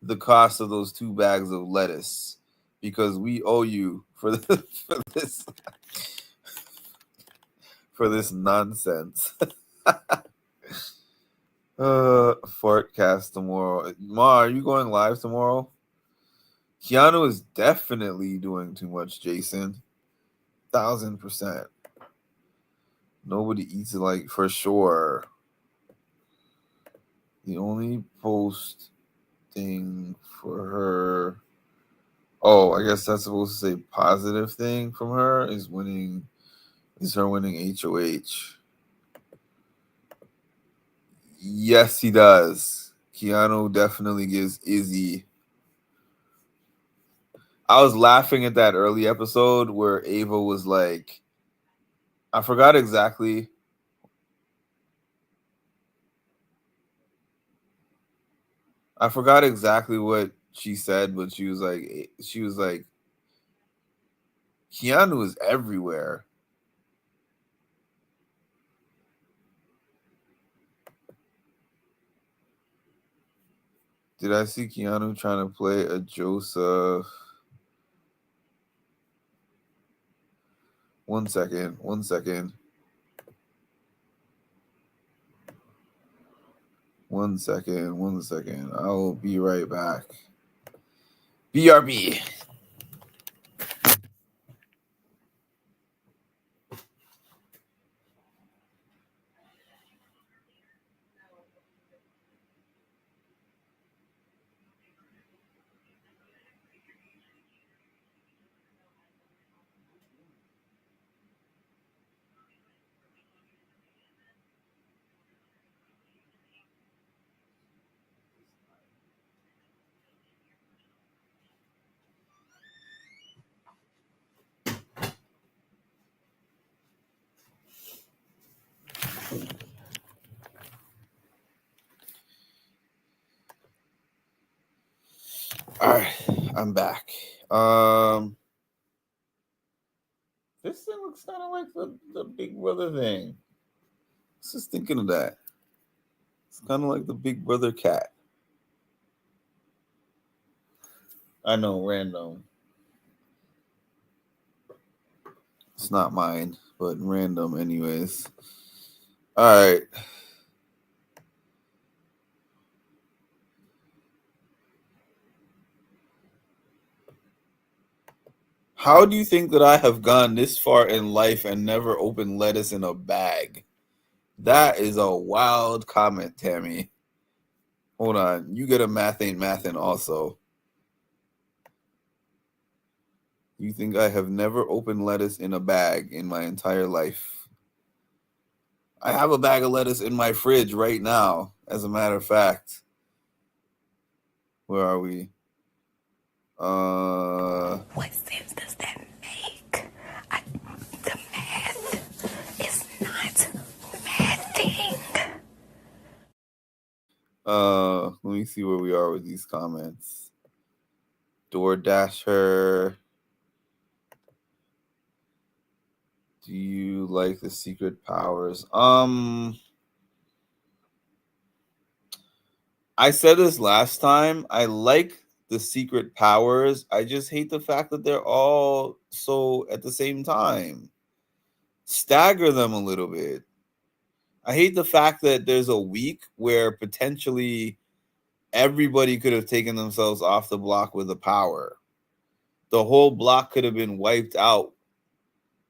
the cost of those 2 bags of lettuce because we owe you for this nonsense. Forecast tomorrow. Ma, are you going live tomorrow? Keanu is definitely doing too much, Jason. 1000%. Nobody eats it like for sure. The only post thing for her. Oh, I guess that's supposed to say positive thing from her is her winning HOH. Yes, he does. Keanu definitely gives Izzy. I was laughing at that early episode where Ava was like, I forgot exactly. What she said, but she was like, Keanu is everywhere. Did I see Keanu trying to play a Joseph? One second. I'll be right back. BRB. All right, I'm back. This thing looks kind of like the Big Brother thing. I was just thinking of that. It's kind of like the Big Brother cat. I know, random. It's not mine, but random anyways. All right. How do you think that I have gone this far in life and never opened lettuce in a bag? That is a wild comment, Tammy. Hold on. You get a math ain't mathin' also. You think I have never opened lettuce in a bag in my entire life? I have a bag of lettuce in my fridge right now, as a matter of fact. Where are we? What sense does that make? The math is not mathing. Let me see where we are with these comments. DoorDasher. Do you like the secret powers? I said this last time. I like the secret powers. I just hate the fact that they're all so at the same time. Stagger them a little bit. I hate the fact that there's a week where potentially everybody could have taken themselves off the block with a power. The whole block could have been wiped out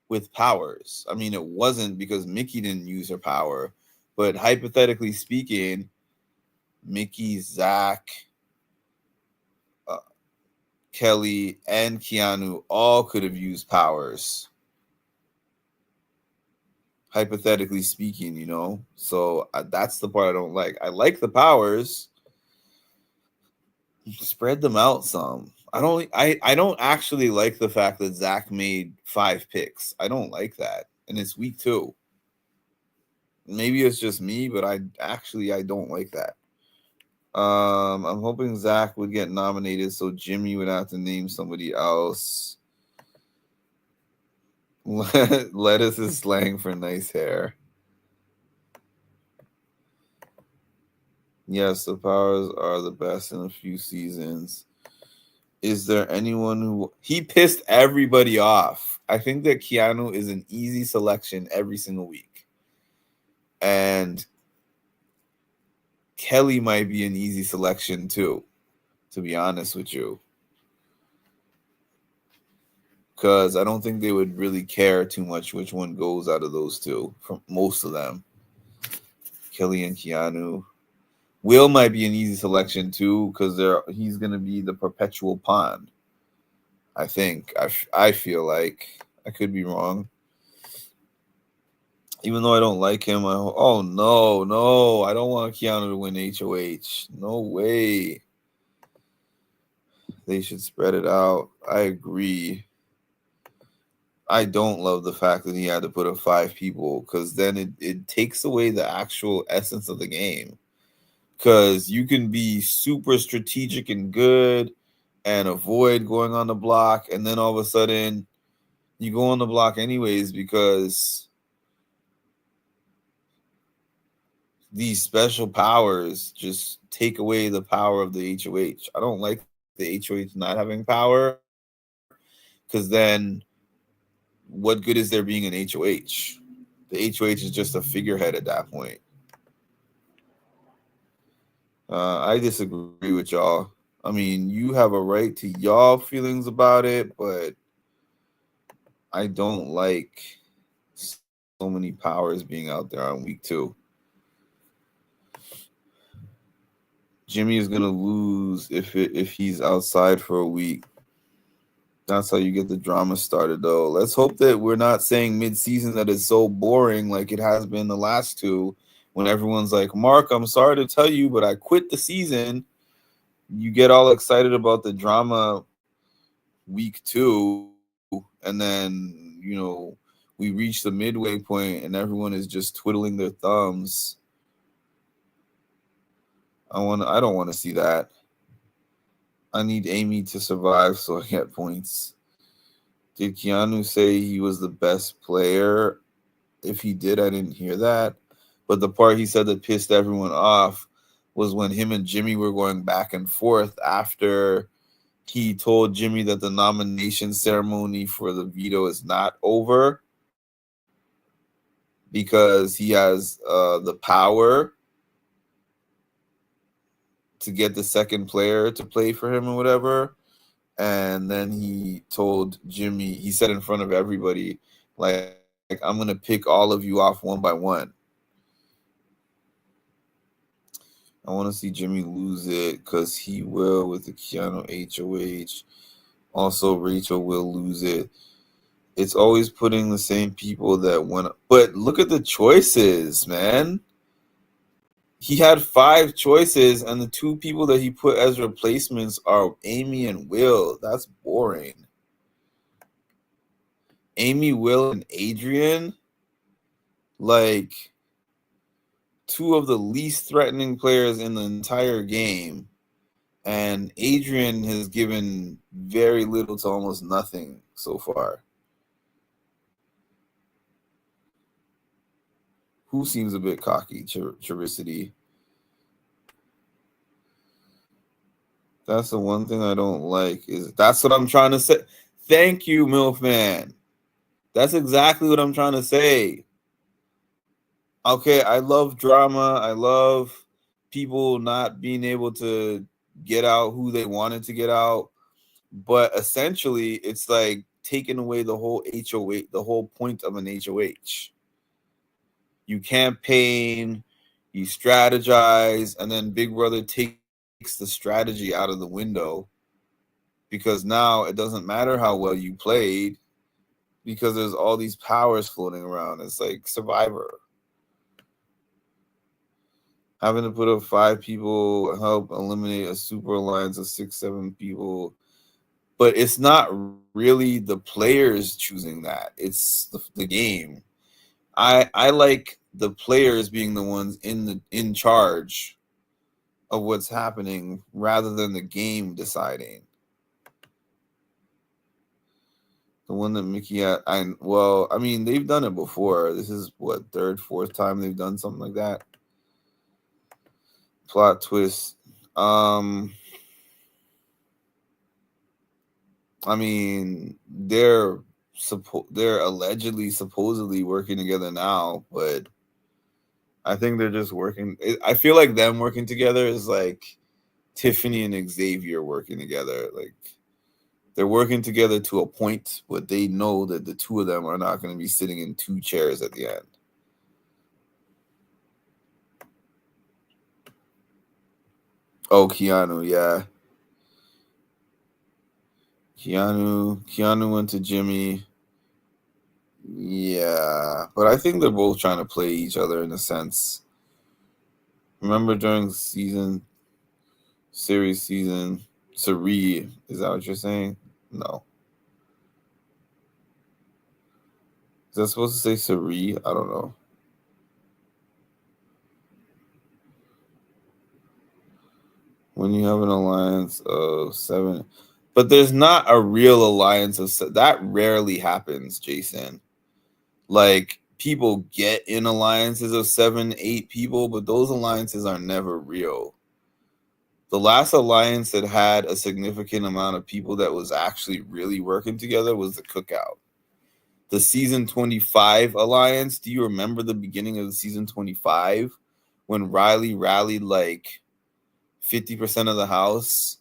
with powers. I mean, it wasn't because Mickey didn't use her power, but hypothetically speaking, Mickey, Zach, Kelly, and Keanu all could have used powers. Hypothetically speaking, you know? So that's the part I don't like. I like the powers. Spread them out some. I don't actually like the fact that Zach made 5 picks. I don't like that. And it's week 2. Maybe it's just me, but I don't like that. I'm hoping Zach would get nominated so Jimmy would have to name somebody else. Lettuce is slang for nice hair. Yes, the Powers are the best in a few seasons. Is there anyone who he pissed everybody off? I think that Keanu is an easy selection every single week. And Kelly might be an easy selection too, to be honest with you. Because I don't think they would really care too much which one goes out of those two, from most of them. Kelly and Keanu. Will might be an easy selection too, because he's going to be the perpetual pond. I think. I feel like. I could be wrong. Even though I don't like him, oh no, I don't want Keanu to win HOH. No way. They should spread it out. I agree. I don't love the fact that he had to put up 5 people, because then it takes away the actual essence of the game. Because you can be super strategic and good and avoid going on the block, and then all of a sudden you go on the block anyways because these special powers just take away the power of the HOH. I don't like the HOH not having power, because then what good is there being an HOH? The HOH is just a figurehead at that point. I disagree with y'all. I mean, you have a right to y'all feelings about it, but I don't like so many powers being out there on week 2. Jimmy is gonna lose if he's outside for a week. That's how you get the drama started, though. Let's hope that we're not saying mid-season that it's so boring like it has been the last 2, when everyone's like, Mark, I'm sorry to tell you, but I quit the season. You get all excited about the drama week 2, and then, we reach the midway point and everyone is just twiddling their thumbs. I don't want to see that. I need Amy to survive so I get points. Did Keanu say he was the best player? If he did, I didn't hear that. But the part he said that pissed everyone off was when him and Jimmy were going back and forth after he told Jimmy that the nomination ceremony for the veto is not over because he has the power to get the second player to play for him or whatever. And then he told Jimmy, he said in front of everybody, like I'm going to pick all of you off one by one. I want to see Jimmy lose it because he will with the Keanu HOH. Also, Rachel will lose it. It's always putting the same people that went. But look at the choices, man. He had 5 choices, and the 2 people that he put as replacements are Amy and Will. That's boring. Amy, Will, and Adrian, like 2 of the least threatening players in the entire game. And Adrian has given very little to almost nothing so far. Who seems a bit cocky? Chiricity. That's the one thing I don't like. That's what I'm trying to say. Thank you, Milfman. That's exactly what I'm trying to say. Okay, I love drama. I love people not being able to get out who they wanted to get out. But essentially, it's like taking away the whole HOH, the whole point of an HOH. You campaign, you strategize, and then Big Brother takes the strategy out of the window because now it doesn't matter how well you played because there's all these powers floating around. It's like Survivor. Having to put up 5 people help eliminate a super alliance of 6-7 people. But it's not really the players choosing that. It's the game. I like the players being the ones in charge of what's happening rather than the game deciding. The one that Mickey had, I mean, they've done it before. This is what, 3rd, 4th time they've done something like that. Plot twist. I mean, they're allegedly supposedly working together now, but I think they're just working. I feel like them working together is like Tiffany and Xavier working together. Like they're working together to a point, but they know that the two of them are not going to be sitting in two chairs at the end. Oh, Keanu, yeah. Keanu went to Jimmy. Yeah, but I think they're both trying to play each other in a sense. Remember during season, Suri, is that what you're saying? No. Is that supposed to say Suri? I don't know. When you have an alliance of 7, but there's not a real alliance of that. Rarely happens, Jason. Like people get in alliances of 7, 8 people, but those alliances are never real. The last alliance that had a significant amount of people that was actually really working together was the Cookout. The season 25 alliance. Do you remember the beginning of the season 25 when Riley rallied like 50% of the house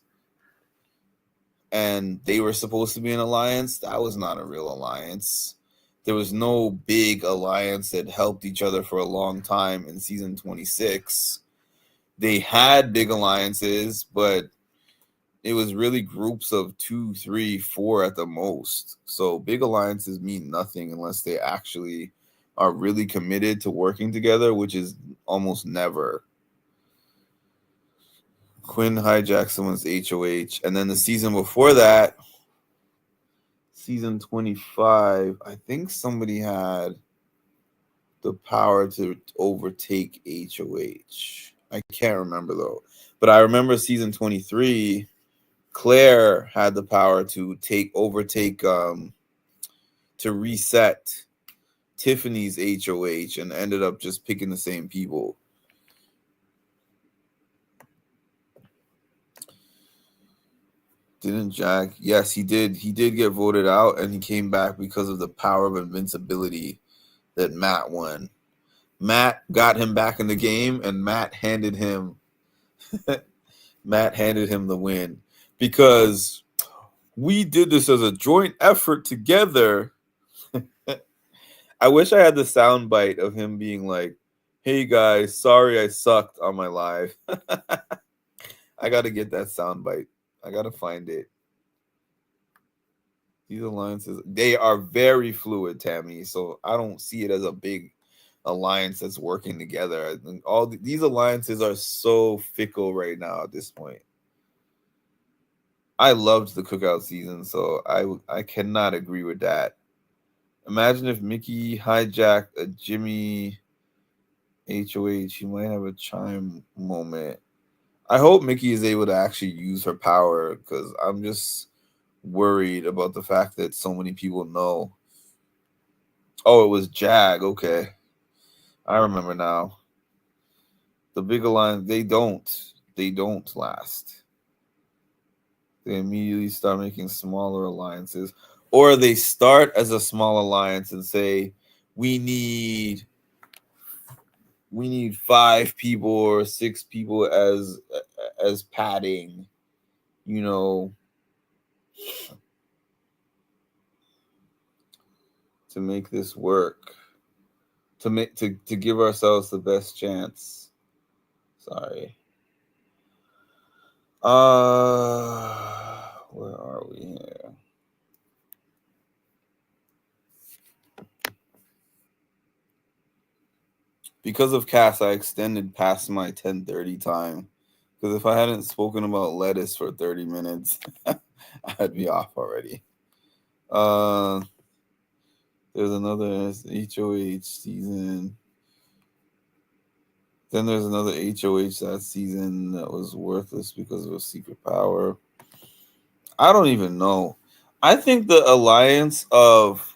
and they were supposed to be an alliance? That was not a real alliance. There was no big alliance that helped each other for a long time in season 26. They had big alliances, but it was really groups of 2, 3, 4 at the most. So big alliances mean nothing unless they actually are really committed to working together, which is almost never. Quinn hijacked someone's HOH. And then the season before that, season 25, I think somebody had the power to overtake HOH. I can't remember though. But I remember season 23, Claire had the power to overtake to reset Tiffany's HOH and ended up just picking the same people. Didn't Jack? Yes, he did. He did get voted out, and he came back because of the power of invincibility that Matt won. Matt got him back in the game, and Matt handed him the win because we did this as a joint effort together. I wish I had the sound bite of him being like, "Hey guys, sorry I sucked on my live." I got to get that sound bite. I got to find it. These alliances, they are very fluid, Tammy. So I don't see it as a big alliance that's working together. I think these alliances are so fickle right now at this point. I loved the Cookout season, so I cannot agree with that. Imagine if Mickey hijacked a Jimmy HOH. He might have a chime moment. I hope Mickey is able to actually use her power because I'm just worried about the fact that so many people know. Oh, it was Jag. Okay. I remember now. The big alliance, they don't last. They immediately start making smaller alliances. Or they start as a small alliance and say, we need 5 people or 6 people as padding, to make this work, to give ourselves the best chance. Sorry. Where are we here? Because of Cass, I extended past my 10:30 time. Because if I hadn't spoken about lettuce for 30 minutes, I'd be off already. There's another HOH season. Then there's another HOH that season that was worthless because of a secret power. I don't even know. I think there's an alliance of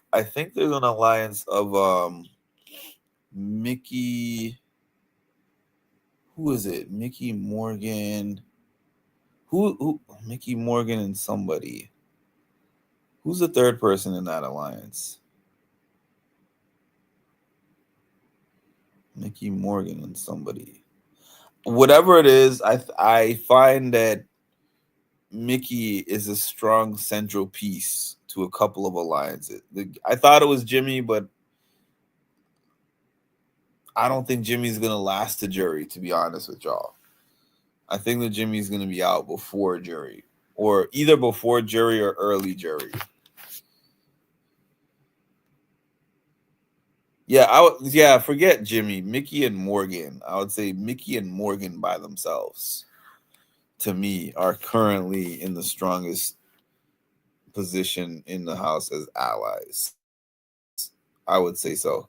Mickey. who is it? Mickey Morgan. Who? Mickey Morgan and somebody. Who's the third person in that alliance? Mickey Morgan and somebody. Whatever it is, I find that Mickey is a strong central piece to a couple of alliances. I thought it was Jimmy, but I don't think Jimmy's going to last to jury, to be honest with y'all. I think that Jimmy's going to be out before jury, or either before jury or early jury. Yeah, forget Jimmy. Mickey and Morgan. I would say Mickey and Morgan by themselves, to me, are currently in the strongest position in the house as allies. I would say so.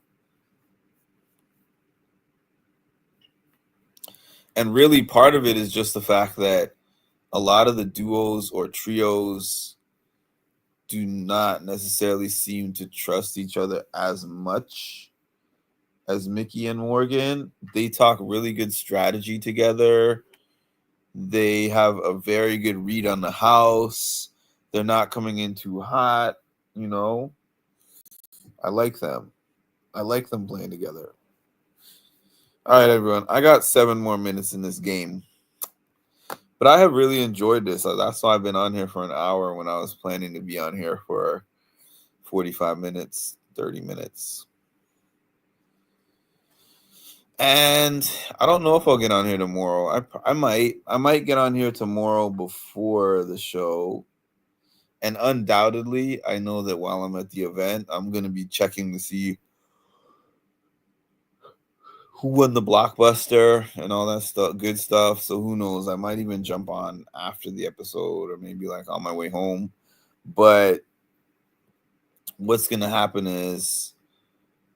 And really, part of it is just the fact that a lot of the duos or trios do not necessarily seem to trust each other as much as Mickey and Morgan. They talk really good strategy together. They have a very good read on the house. They're not coming in too hot, you know. I like them. I like them playing together. All right, everyone. I got 7 more minutes in this game. But I have really enjoyed this. That's why I've been on here for an hour when I was planning to be on here for 45 minutes, 30 minutes. And I don't know if I'll get on here tomorrow. I might get on here tomorrow before the show. And undoubtedly, I know that while I'm at the event, I'm going to be checking to see who won the blockbuster and all that stuff, good stuff. So who knows? I might even jump on after the episode or maybe like on my way home. But what's going to happen is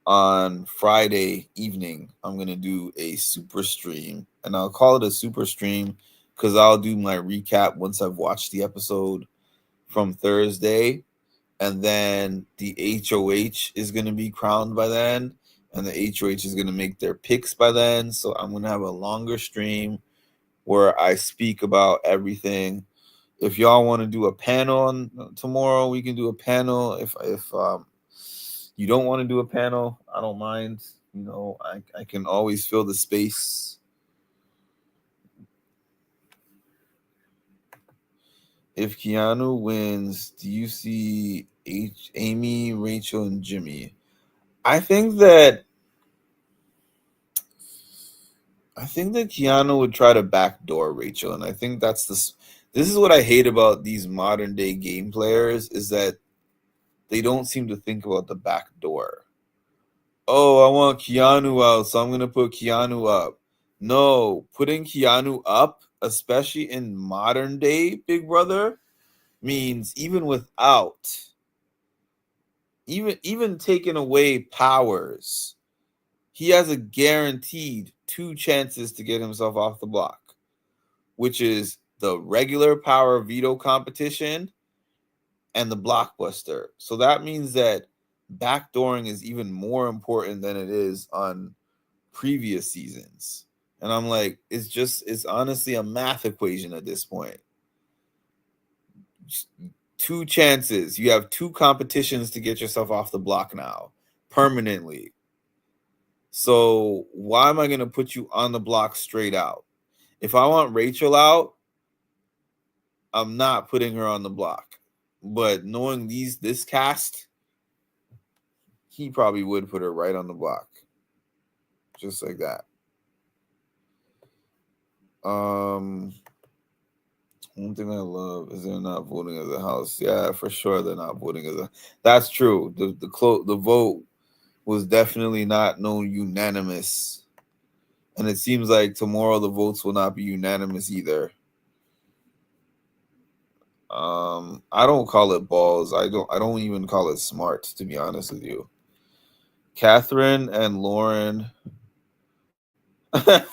on Friday evening, I'm going to do a super stream, and I'll call it a super stream because I'll do my recap once I've watched the episode from Thursday, and then the HOH is going to be crowned by then, and the HOH is going to make their picks by then. So I'm going to have a longer stream where I speak about everything. If y'all want to do a panel tomorrow, we can do a panel. If you don't want to do a panel, I don't mind. You know, I can always fill the space. If Keanu wins, do you see Amy, Rachel, and Jimmy? I think that Keanu would try to backdoor Rachel, and I think that's this is what I hate about these modern day game players, is that they don't seem to think about the back door. Oh, I want Keanu out, so I'm going to put Keanu up. No, putting Keanu up, especially in modern day Big Brother, means even taking away powers, he has a guaranteed 2 chances to get himself off the block, which is the regular power veto competition and the blockbuster. So that means that backdooring is even more important than it is on previous seasons. And I'm like, it's honestly a math equation at this point. 2 chances. You have 2 competitions to get yourself off the block now, permanently. So why am I going to put you on the block straight out? If I want Rachel out, I'm not putting her on the block. But knowing this cast, he probably would put her right on the block. Just like that. One thing I love is they're not voting as a house. Yeah, for sure they're not voting as a. That's true. The vote was definitely not unanimous, and it seems like tomorrow the votes will not be unanimous either. I don't call it balls. I don't even call it smart, to be honest with you. Catherine and Lauren. I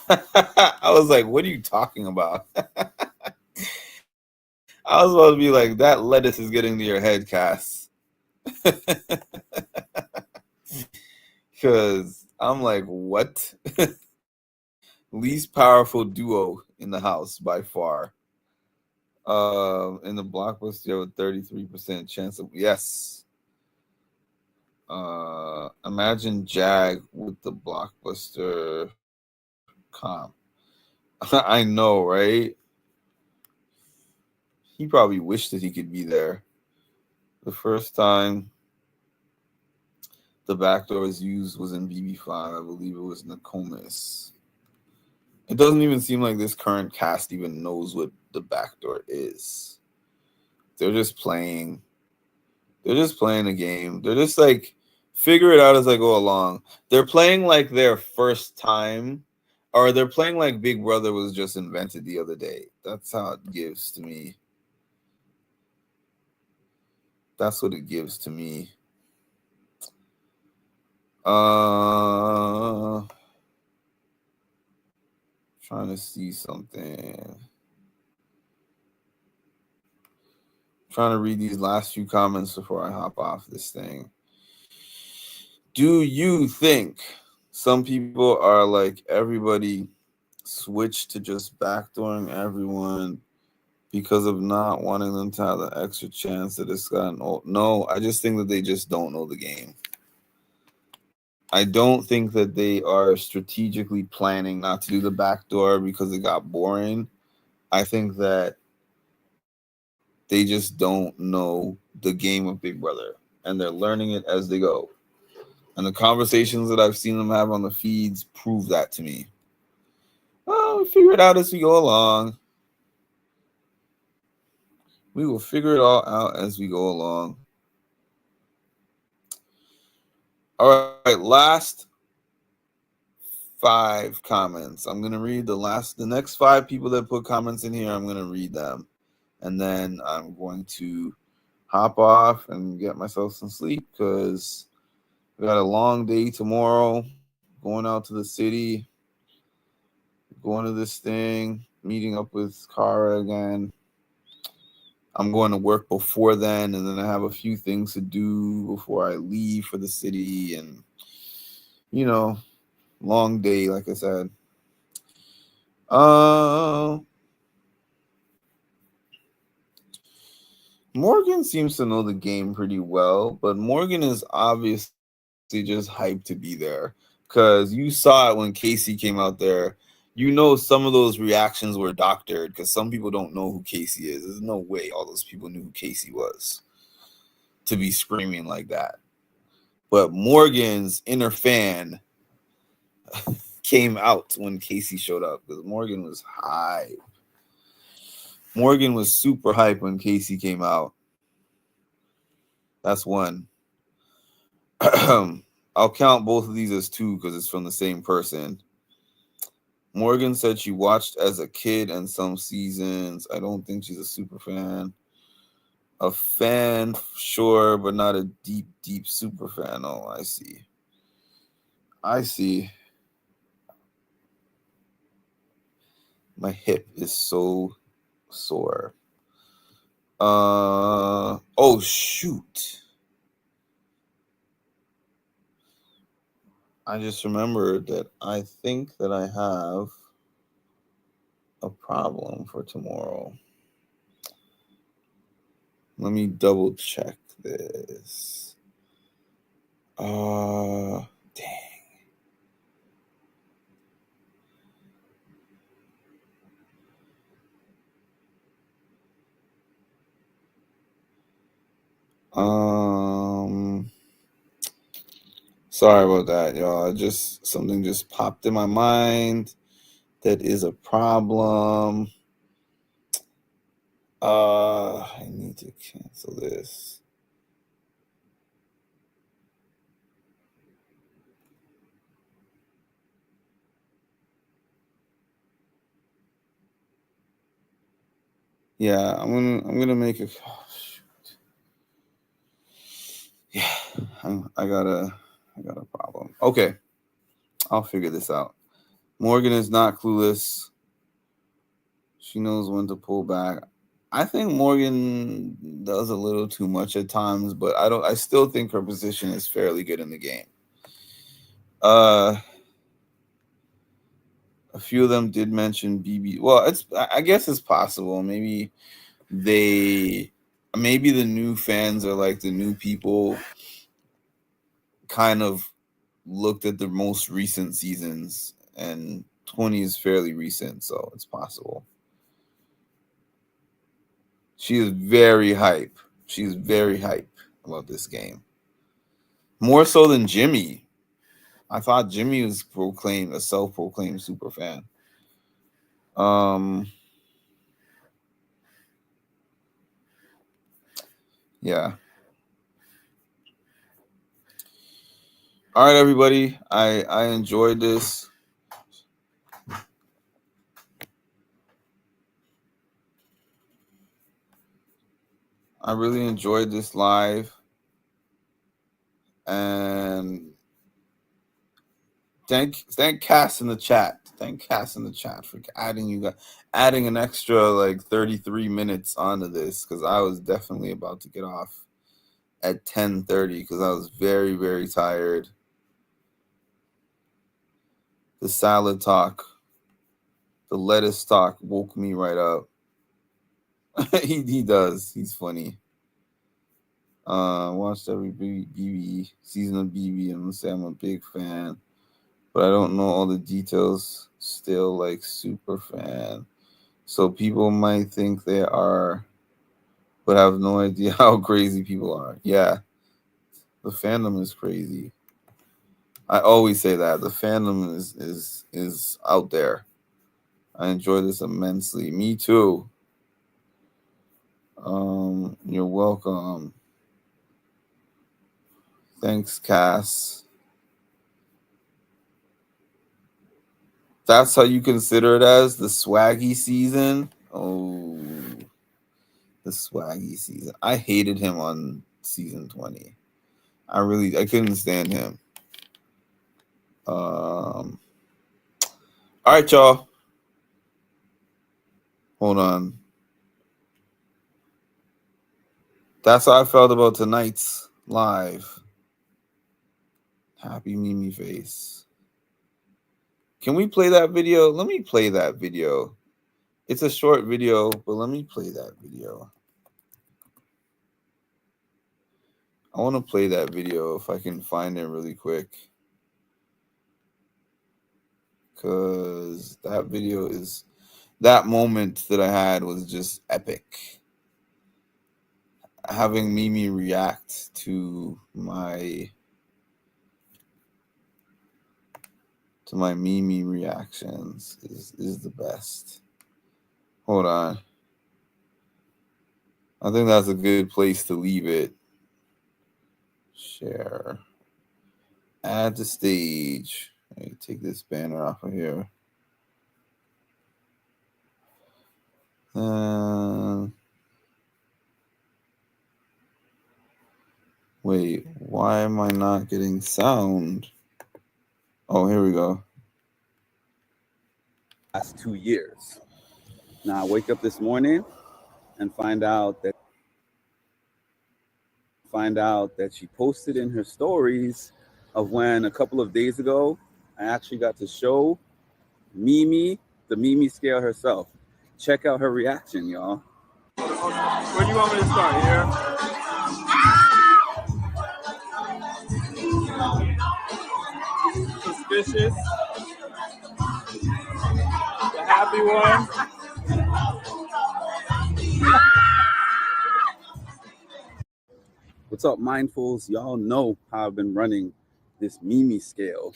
was like, what are you talking about? I was about to be like, that lettuce is getting to your head, Cass. Because I'm like, what? Least powerful duo in the house by far. In the blockbuster, you have a 33% chance of yes. Imagine Jag with the blockbuster comp. I know, right? He probably wished that he could be there. The first time the backdoor was used was in BB5. I believe it was Nokomis. It doesn't even seem like this current cast even knows what the backdoor is. They're just playing. They're just playing a game. They're just like figure it out as I go along. They're playing like their first time, or they're playing like Big Brother was just invented the other day. That's how it gives to me. That's what it gives to me. Trying to see something. Trying to read these last few comments before I hop off this thing. Do you think some people are like everybody switched to just backdooring everyone because of not wanting them to have the extra chance that it's gotten old? No, I just think that they just don't know the game. I don't think that they are strategically planning not to do the backdoor because it got boring. I think that they just don't know the game of Big Brother, and they're learning it as they go. And the conversations that I've seen them have on the feeds prove that to me. Well, we'll figure it out as we go along. We will figure it all out as we go along. All right, last 5 comments. I'm going to read the next 5 people that put comments in here. I'm going to read them. And then I'm going to hop off and get myself some sleep because we got a long day tomorrow. Going out to the city, going to this thing, meeting up with Kara again. I'm going to work before then, and then I have a few things to do before I leave for the city. And, you know, long day, like I said. Morgan seems to know the game pretty well, but Morgan is obviously just hyped to be there because you saw it when Casey came out there. You know, some of those reactions were doctored because some people don't know who Casey is. There's no way all those people knew who Casey was to be screaming like that. But Morgan's inner fan came out when Casey showed up because Morgan was hype. Morgan was super hype when Casey came out. That's one. I'll count both of these as 2 because it's from the same person. Morgan said she watched as a kid and some seasons. I don't think she's a super fan. A fan, sure, but not a deep, deep super fan. Oh, I see. I see. My hip is so sore. Oh, shoot. I just remembered that I think that I have a problem for tomorrow. Let me double check this. Dang. Sorry about that, y'all. Something just popped in my mind that is a problem. I need to cancel this. Yeah, I'm gonna make a. Oh, shoot. Yeah, I got a problem. Okay, I'll figure this out. Morgan is not clueless. She knows when to pull back. I think Morgan does a little too much at times, but I still think her position is fairly good in the game. A few of them did mention BB. Well, I guess it's possible. Maybe the new fans are like the new people kind of looked at the most recent seasons, and 20 is fairly recent, so it's possible. She is very hype. She's very hype about this game. More so than Jimmy. I thought Jimmy was a self-proclaimed super fan. Yeah. All right, everybody. I enjoyed this. I really enjoyed this live. And thank Cass in the chat. Thank Cass in the chat for adding an extra like 33 minutes onto this, because I was definitely about to get off at 10:30 because I was very, very tired. The salad talk, the lettuce talk woke me right up. he does. He's funny. Watched every BB season of BB, and I'm gonna say I'm a big fan, but I don't know all the details. Still like super fan, so people might think they are, but have no idea how crazy people are. Yeah, the fandom is crazy. I always say that the fandom is out there. I enjoy this immensely. Me too. You're welcome. Thanks, Cass. That's how you consider it as the swaggy season? Oh, the swaggy season. I hated him on season 20. I couldn't stand him. All right, y'all. Hold on. That's how I felt about tonight's live. Happy Mimi face. Can we play that video? Let me play that video. It's a short video, but let me play that video. I want to play that video if I can find it really quick, because that video is, that moment that I had was just epic. Having Mimi react to my Mimi reactions is the best. Hold on. I think that's a good place to leave it. Share. Add to stage. Let me take this banner off of here. Wait, why am I not getting sound? Oh, here we go. Last 2 years. Now I wake up this morning and find out that she posted in her stories of when a couple of days ago I actually got to show Mimi the Mimi scale herself. Check out her reaction, y'all. Where do you want me to start here? Suspicious. The happy one. What's up, Mindfuls? Y'all know how I've been running this Mimi scale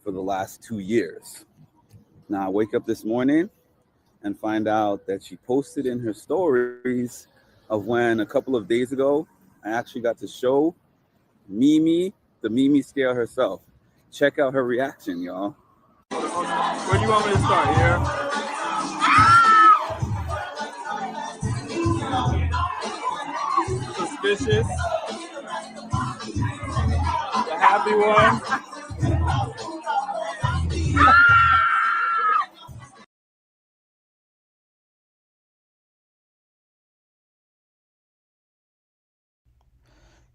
for the last 2 years. Now I wake up this morning and find out that she posted in her stories of when a couple of days ago I actually got to show Mimi the Mimi scale herself. Check out her reaction, y'all. Where do you want me to start here? Suspicious. The happy one.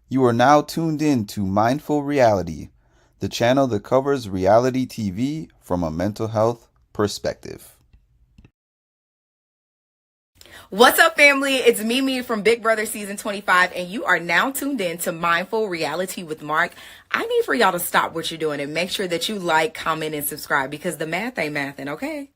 You are now tuned in to Mindful Reality, the channel that covers reality TV from a mental health perspective. What's up, family? It's Mimi from Big Brother Season 25, and you are now tuned in to Mindful Reality with Mark. I need for y'all to stop what you're doing and make sure that you like, comment, and subscribe because the math ain't mathin', okay?